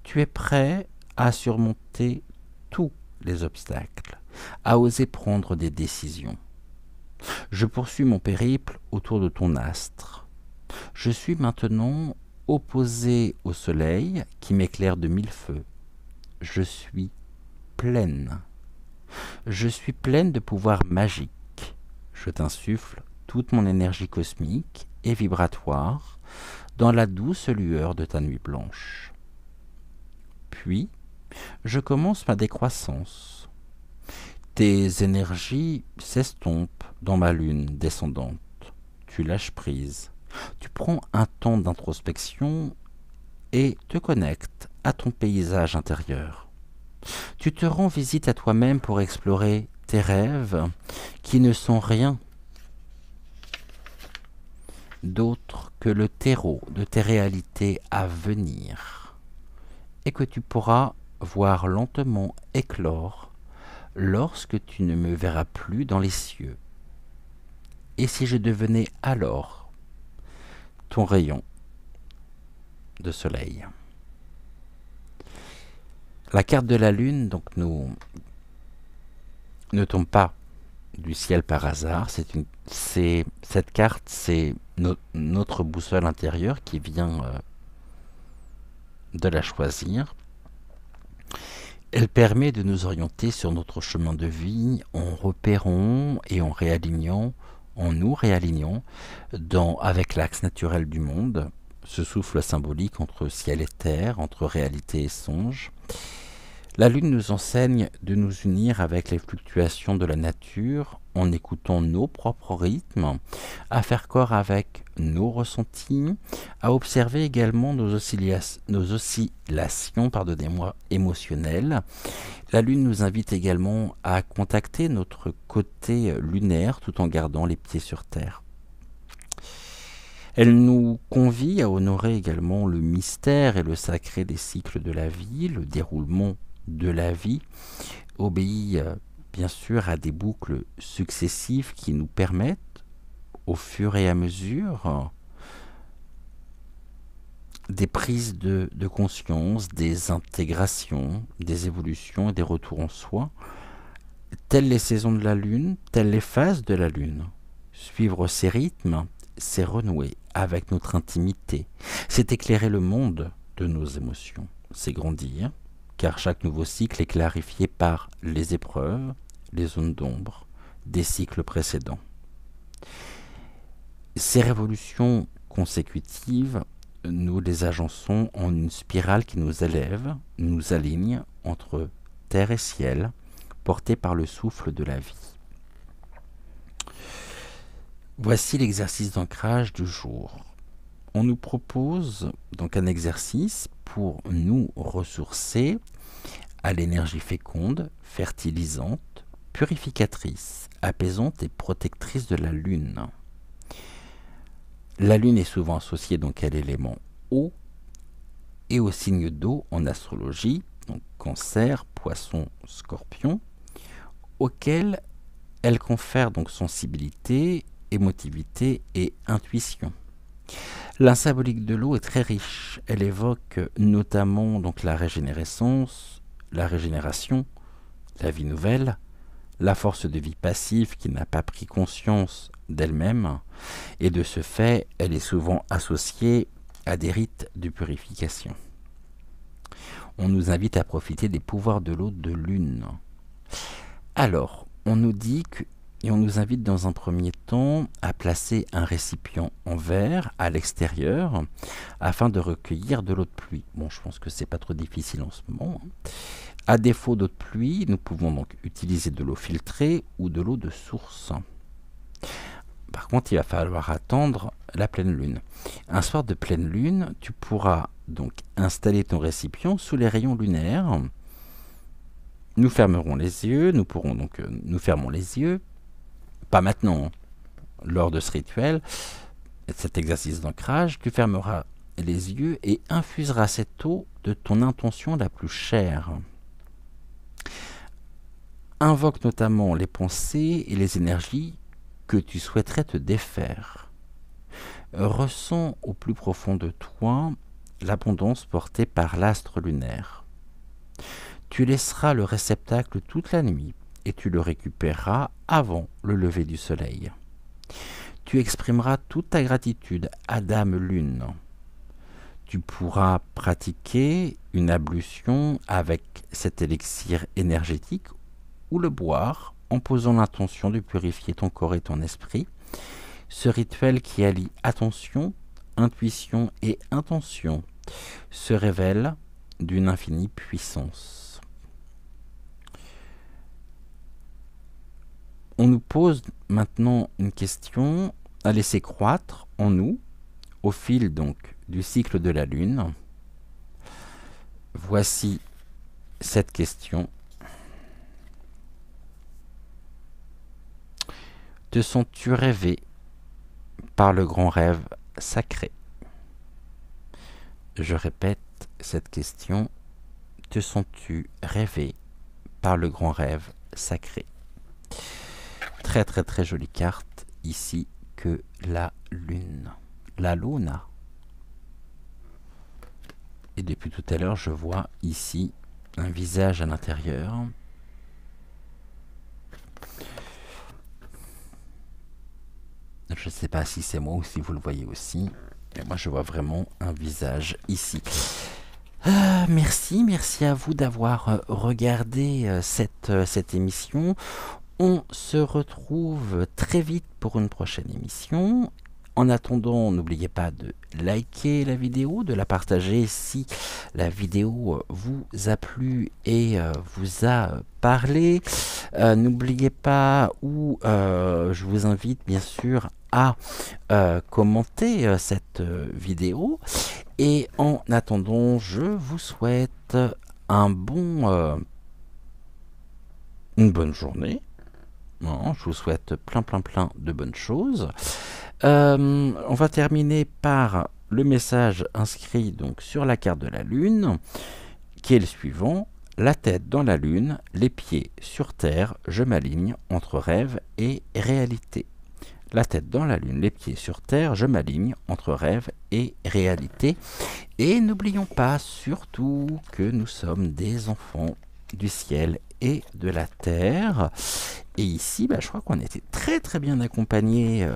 Tu es prêt à surmonter tous les obstacles, à oser prendre des décisions. Je poursuis mon périple autour de ton astre. Je suis maintenant opposé au soleil qui m'éclaire de mille feux. Je suis pleine. Je suis pleine de pouvoirs magiques. Je t'insuffle toute mon énergie cosmique et vibratoire dans la douce lueur de ta nuit blanche. Puis, je commence ma décroissance. Tes énergies s'estompent dans ma lune descendante. Tu lâches prise. Tu prends un temps d'introspection et te connectes à ton paysage intérieur. Tu te rends visite à toi-même pour explorer tes rêves qui ne sont rien d'autre que le terreau de tes réalités à venir et que tu pourras voir lentement éclore lorsque tu ne me verras plus dans les cieux. Et si je devenais alors ton rayon de soleil. La carte de la lune donc ne tombe pas du ciel par hasard. Cette carte, c'est notre boussole intérieure qui vient de la choisir. Elle permet de nous orienter sur notre chemin de vie en repérant et en nous réalignant avec l'axe naturel du monde, ce souffle symbolique entre ciel et terre, entre réalité et songe. La lune nous enseigne de nous unir avec les fluctuations de la nature en écoutant nos propres rythmes, à faire corps avec nos ressentis, à observer également nos oscillations émotionnelles. La lune nous invite également à contacter notre côté lunaire tout en gardant les pieds sur terre. Elle nous convie à honorer également le mystère et le sacré des cycles de la vie, le déroulement de la vie obéit bien sûr à des boucles successives qui nous permettent, au fur et à mesure, des prises de conscience, des intégrations, des évolutions et des retours en soi, telles les saisons de la lune, telles les phases de la lune. Suivre ces rythmes, c'est renouer avec notre intimité, c'est éclairer le monde de nos émotions, c'est grandir, car chaque nouveau cycle est clarifié par les épreuves, les zones d'ombre des cycles précédents. Ces révolutions consécutives, nous les agençons en une spirale qui nous élève, nous aligne entre terre et ciel, portée par le souffle de la vie. Voici l'exercice d'ancrage du jour. On nous propose donc un exercice pour nous ressourcer à l'énergie féconde, fertilisante, purificatrice, apaisante et protectrice de la lune. La lune est souvent associée donc à l'élément eau et au signe d'eau en astrologie, donc Cancer, Poisson, Scorpion, auquel elle confère donc sensibilité, émotivité et intuition. La symbolique de l'eau est très riche. Elle évoque notamment donc la régénérescence, la régénération, la vie nouvelle, la force de vie passive qui n'a pas pris conscience d'elle-même, et de ce fait, elle est souvent associée à des rites de purification. On nous invite à profiter des pouvoirs de l'eau de lune. Alors, on nous dit que et on nous invite dans un premier temps à placer un récipient en verre à l'extérieur afin de recueillir de l'eau de pluie. Bon, je pense que c'est pas trop difficile en ce moment. À défaut d'eau de pluie, nous pouvons donc utiliser de l'eau filtrée ou de l'eau de source. Par contre, il va falloir attendre la pleine lune. Un soir de pleine lune, tu pourras donc installer ton récipient sous les rayons lunaires. Nous fermerons les yeux, nous fermons les yeux. Pas maintenant, lors de ce rituel, cet exercice d'ancrage, tu fermeras les yeux et infusera cette eau de ton intention la plus chère. Invoque notamment les pensées et les énergies que tu souhaiterais te défaire. Ressens au plus profond de toi l'abondance portée par l'astre lunaire. Tu laisseras le réceptacle toute la nuit et tu le récupéreras avant le lever du soleil. Tu exprimeras toute ta gratitude à Dame Lune. Tu pourras pratiquer une ablution avec cet élixir énergétique ou le boire en posant l'intention de purifier ton corps et ton esprit. Ce rituel qui allie attention, intuition et intention se révèle d'une infinie puissance. On nous pose maintenant une question à laisser croître en nous au fil donc du cycle de la Lune. Voici cette question. Te sens-tu rêvé par le grand rêve sacré? Je répète cette question. Te sens-tu rêvé par le grand rêve sacré? Très très très jolie carte ici que la lune. La luna. Et depuis tout à l'heure, je vois ici un visage à l'intérieur. Je ne sais pas si c'est moi ou si vous le voyez aussi. Mais moi, je vois vraiment un visage ici. Merci à vous d'avoir regardé cette émission. On se retrouve très vite pour une prochaine émission. En attendant, n'oubliez pas de liker la vidéo, de la partager si la vidéo vous a plu et vous a parlé. N'oubliez pas, ou je vous invite bien sûr à commenter cette vidéo. Et en attendant, je vous souhaite une bonne journée. Non, je vous souhaite plein de bonnes choses. On va terminer par le message inscrit donc sur la carte de la Lune, qui est le suivant. La tête dans la Lune, les pieds sur Terre, je m'aligne entre rêve et réalité. La tête dans la Lune, les pieds sur Terre, je m'aligne entre rêve et réalité. Et n'oublions pas surtout que nous sommes des enfants du ciel et de la terre. Et ici, je crois qu'on était très bien accompagnés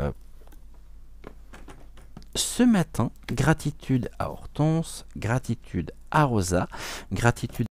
ce matin. Gratitude à Hortense, gratitude à Rosa, gratitude